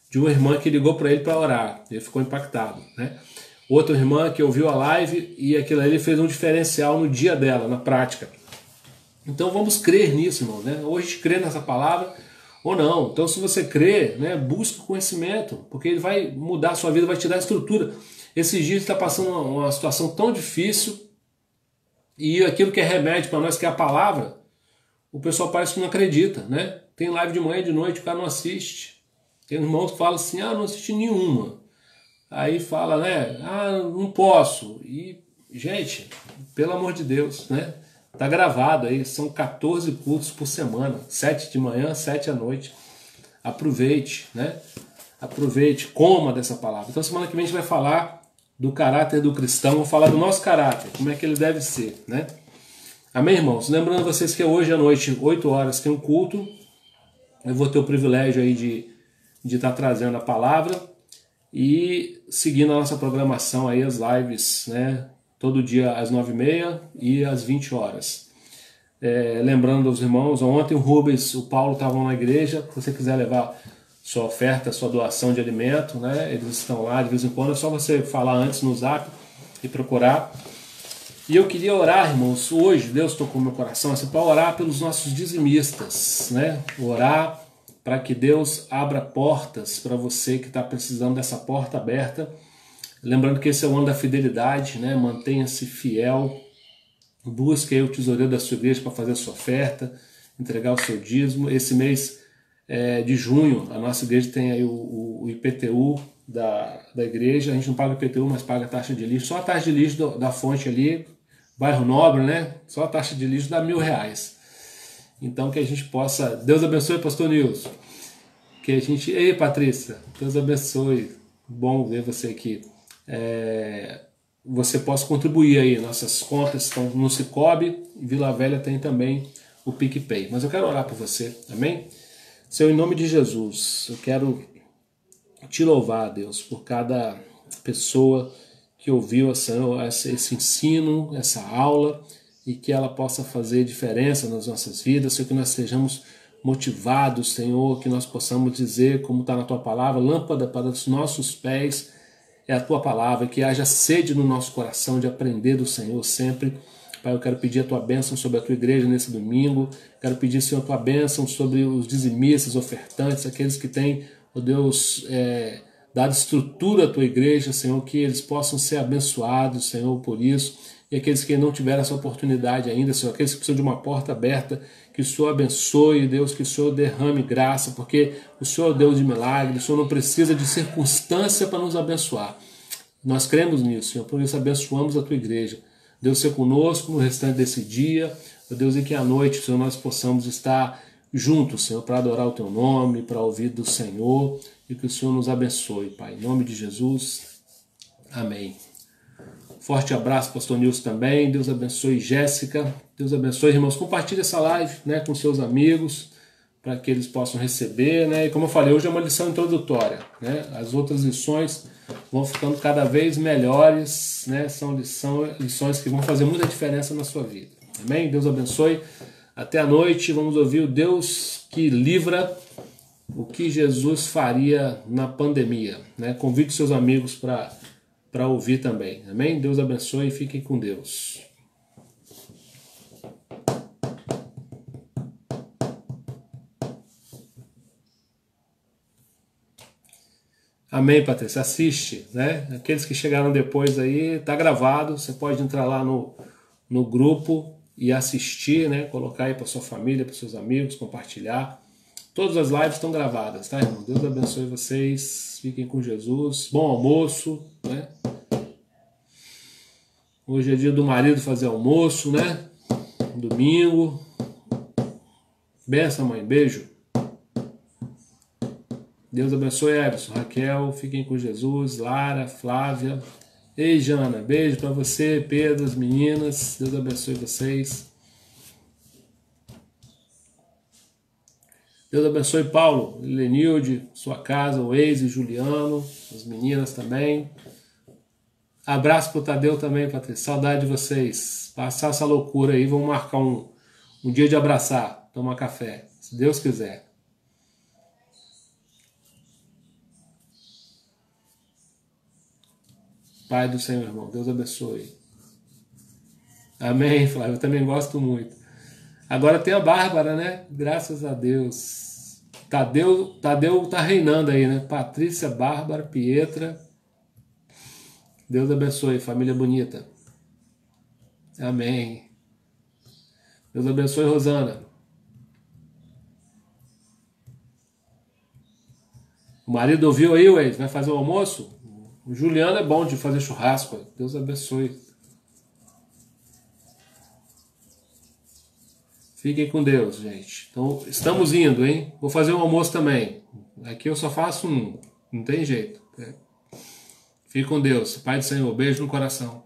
de uma irmã que ligou para ele para orar, ele ficou impactado, né? Outra irmã que ouviu a live e aquilo ali fez um diferencial no dia dela, na prática. Então vamos crer nisso, irmão, né? Ou a gente crê nessa palavra ou não. Então se você crê, né, busque o conhecimento, porque ele vai mudar a sua vida, vai te dar estrutura. Esses dias está passando uma situação tão difícil e aquilo que é remédio para nós, que é a palavra, o pessoal parece que não acredita, né? Tem live de manhã e de noite, o cara não assiste. Tem irmãos que falam assim, não assisti nenhuma. Aí fala, né? Não posso. E, gente, pelo amor de Deus, né? Tá gravado aí, são 14 cultos por semana. 7 de manhã, 7 à noite. Aproveite, né? Aproveite, coma dessa palavra. Então semana que vem a gente vai falar do caráter do cristão, vamos falar do nosso caráter, como é que ele deve ser, né? Amém, irmãos? Lembrando vocês que hoje à noite, 8 horas, tem um culto. Eu vou ter o privilégio aí de estar trazendo a palavra e seguindo a nossa programação aí, as lives, né? Todo dia às 9h30 e às 20 horas. Lembrando aos irmãos, ontem o Rubens, o Paulo estavam na igreja. Se você quiser levar sua oferta, sua doação de alimento, né? Eles estão lá de vez em quando, é só você falar antes no zap e procurar. E eu queria orar, irmãos, hoje, Deus tocou meu coração, assim, para orar pelos nossos dizimistas, né? Orar para que Deus abra portas para você que está precisando dessa porta aberta. Lembrando que esse é o ano da fidelidade, né? Mantenha-se fiel, busque aí o tesoureiro da sua igreja para fazer a sua oferta, entregar o seu dízimo. Esse mês de junho. A nossa igreja tem aí o IPTU da igreja. A gente não paga IPTU, mas paga a taxa de lixo. Só a taxa de lixo da fonte ali, bairro Nobre, né? Só a taxa de lixo dá R$1.000. Então que a gente possa... Deus abençoe, pastor Nilson. Que a gente... Ei, Patrícia, Deus abençoe. Bom ver você aqui. Você possa contribuir aí. Nossas contas estão no Sicoob. Vila Velha tem também o PicPay. Mas eu quero orar por você, amém? Senhor, em nome de Jesus, eu quero te louvar, Deus, por cada pessoa que ouviu, Senhor, esse ensino, essa aula, e que ela possa fazer diferença nas nossas vidas, Senhor, que nós sejamos motivados, Senhor, que nós possamos dizer, como está na Tua palavra, lâmpada para os nossos pés é a Tua palavra, que haja sede no nosso coração de aprender do Senhor sempre. Pai, eu quero pedir a Tua bênção sobre a Tua igreja nesse domingo, quero pedir, Senhor, a Tua bênção sobre os dizimistas, ofertantes, aqueles que têm, ó Deus, dado estrutura à Tua igreja, Senhor, que eles possam ser abençoados, Senhor, por isso, e aqueles que não tiveram essa oportunidade ainda, Senhor, aqueles que precisam de uma porta aberta, que o Senhor abençoe, Deus, que o Senhor derrame graça, porque o Senhor é Deus de milagre, o Senhor não precisa de circunstância para nos abençoar. Nós cremos nisso, Senhor, por isso abençoamos a Tua igreja. Deus seja conosco no restante desse dia, Deus, e que à noite, Senhor, nós possamos estar juntos, Senhor, para adorar o Teu nome, para ouvir do Senhor, e que o Senhor nos abençoe, Pai. Em nome de Jesus, amém. Forte abraço, pastor Nilson também. Deus abençoe Jéssica. Deus abençoe, irmãos. Compartilhe essa live, né, com seus amigos, para que eles possam receber, né? E como eu falei, hoje é uma lição introdutória, né? As outras lições vão ficando cada vez melhores, né? São lições que vão fazer muita diferença na sua vida. Amém? Deus abençoe. Até a noite. Vamos ouvir o Deus que livra, o que Jesus faria na pandemia, né? Convide seus amigos para ouvir também. Amém? Deus abençoe e fiquem com Deus. Amém, Patrícia? Assiste, né? Aqueles que chegaram depois aí, tá gravado, você pode entrar lá no grupo e assistir, né? Colocar aí para sua família, para seus amigos, compartilhar. Todas as lives estão gravadas, tá, irmão? Deus abençoe vocês, fiquem com Jesus. Bom almoço, né? Hoje é dia do marido fazer almoço, né? Domingo. Benção, mãe. Beijo. Deus abençoe, Everson, Raquel, fiquem com Jesus, Lara, Flávia. Ei, Jana, beijo para você, Pedro, as meninas. Deus abençoe vocês. Deus abençoe Paulo, Lenilde, sua casa, o Eise, Juliano, as meninas também. Abraço pro Tadeu também, Patrícia. Saudade de vocês. Passar essa loucura aí, vamos marcar um dia de abraçar, tomar café, se Deus quiser. Pai do Senhor, irmão, Deus abençoe. Amém, Flávio, eu também gosto muito. Agora tem a Bárbara, né? Graças a Deus. Tadeu tá reinando aí, né? Patrícia, Bárbara, Pietra. Deus abençoe, família bonita. Amém. Deus abençoe, Rosana. O marido ouviu aí, ué? Vai fazer o almoço? O Juliano é bom de fazer churrasco. Deus abençoe. Fiquem com Deus, gente. Então, estamos indo, hein? Vou fazer um almoço também. Aqui eu só faço um. Não tem jeito. Fique com Deus. Pai do Senhor, beijo no coração.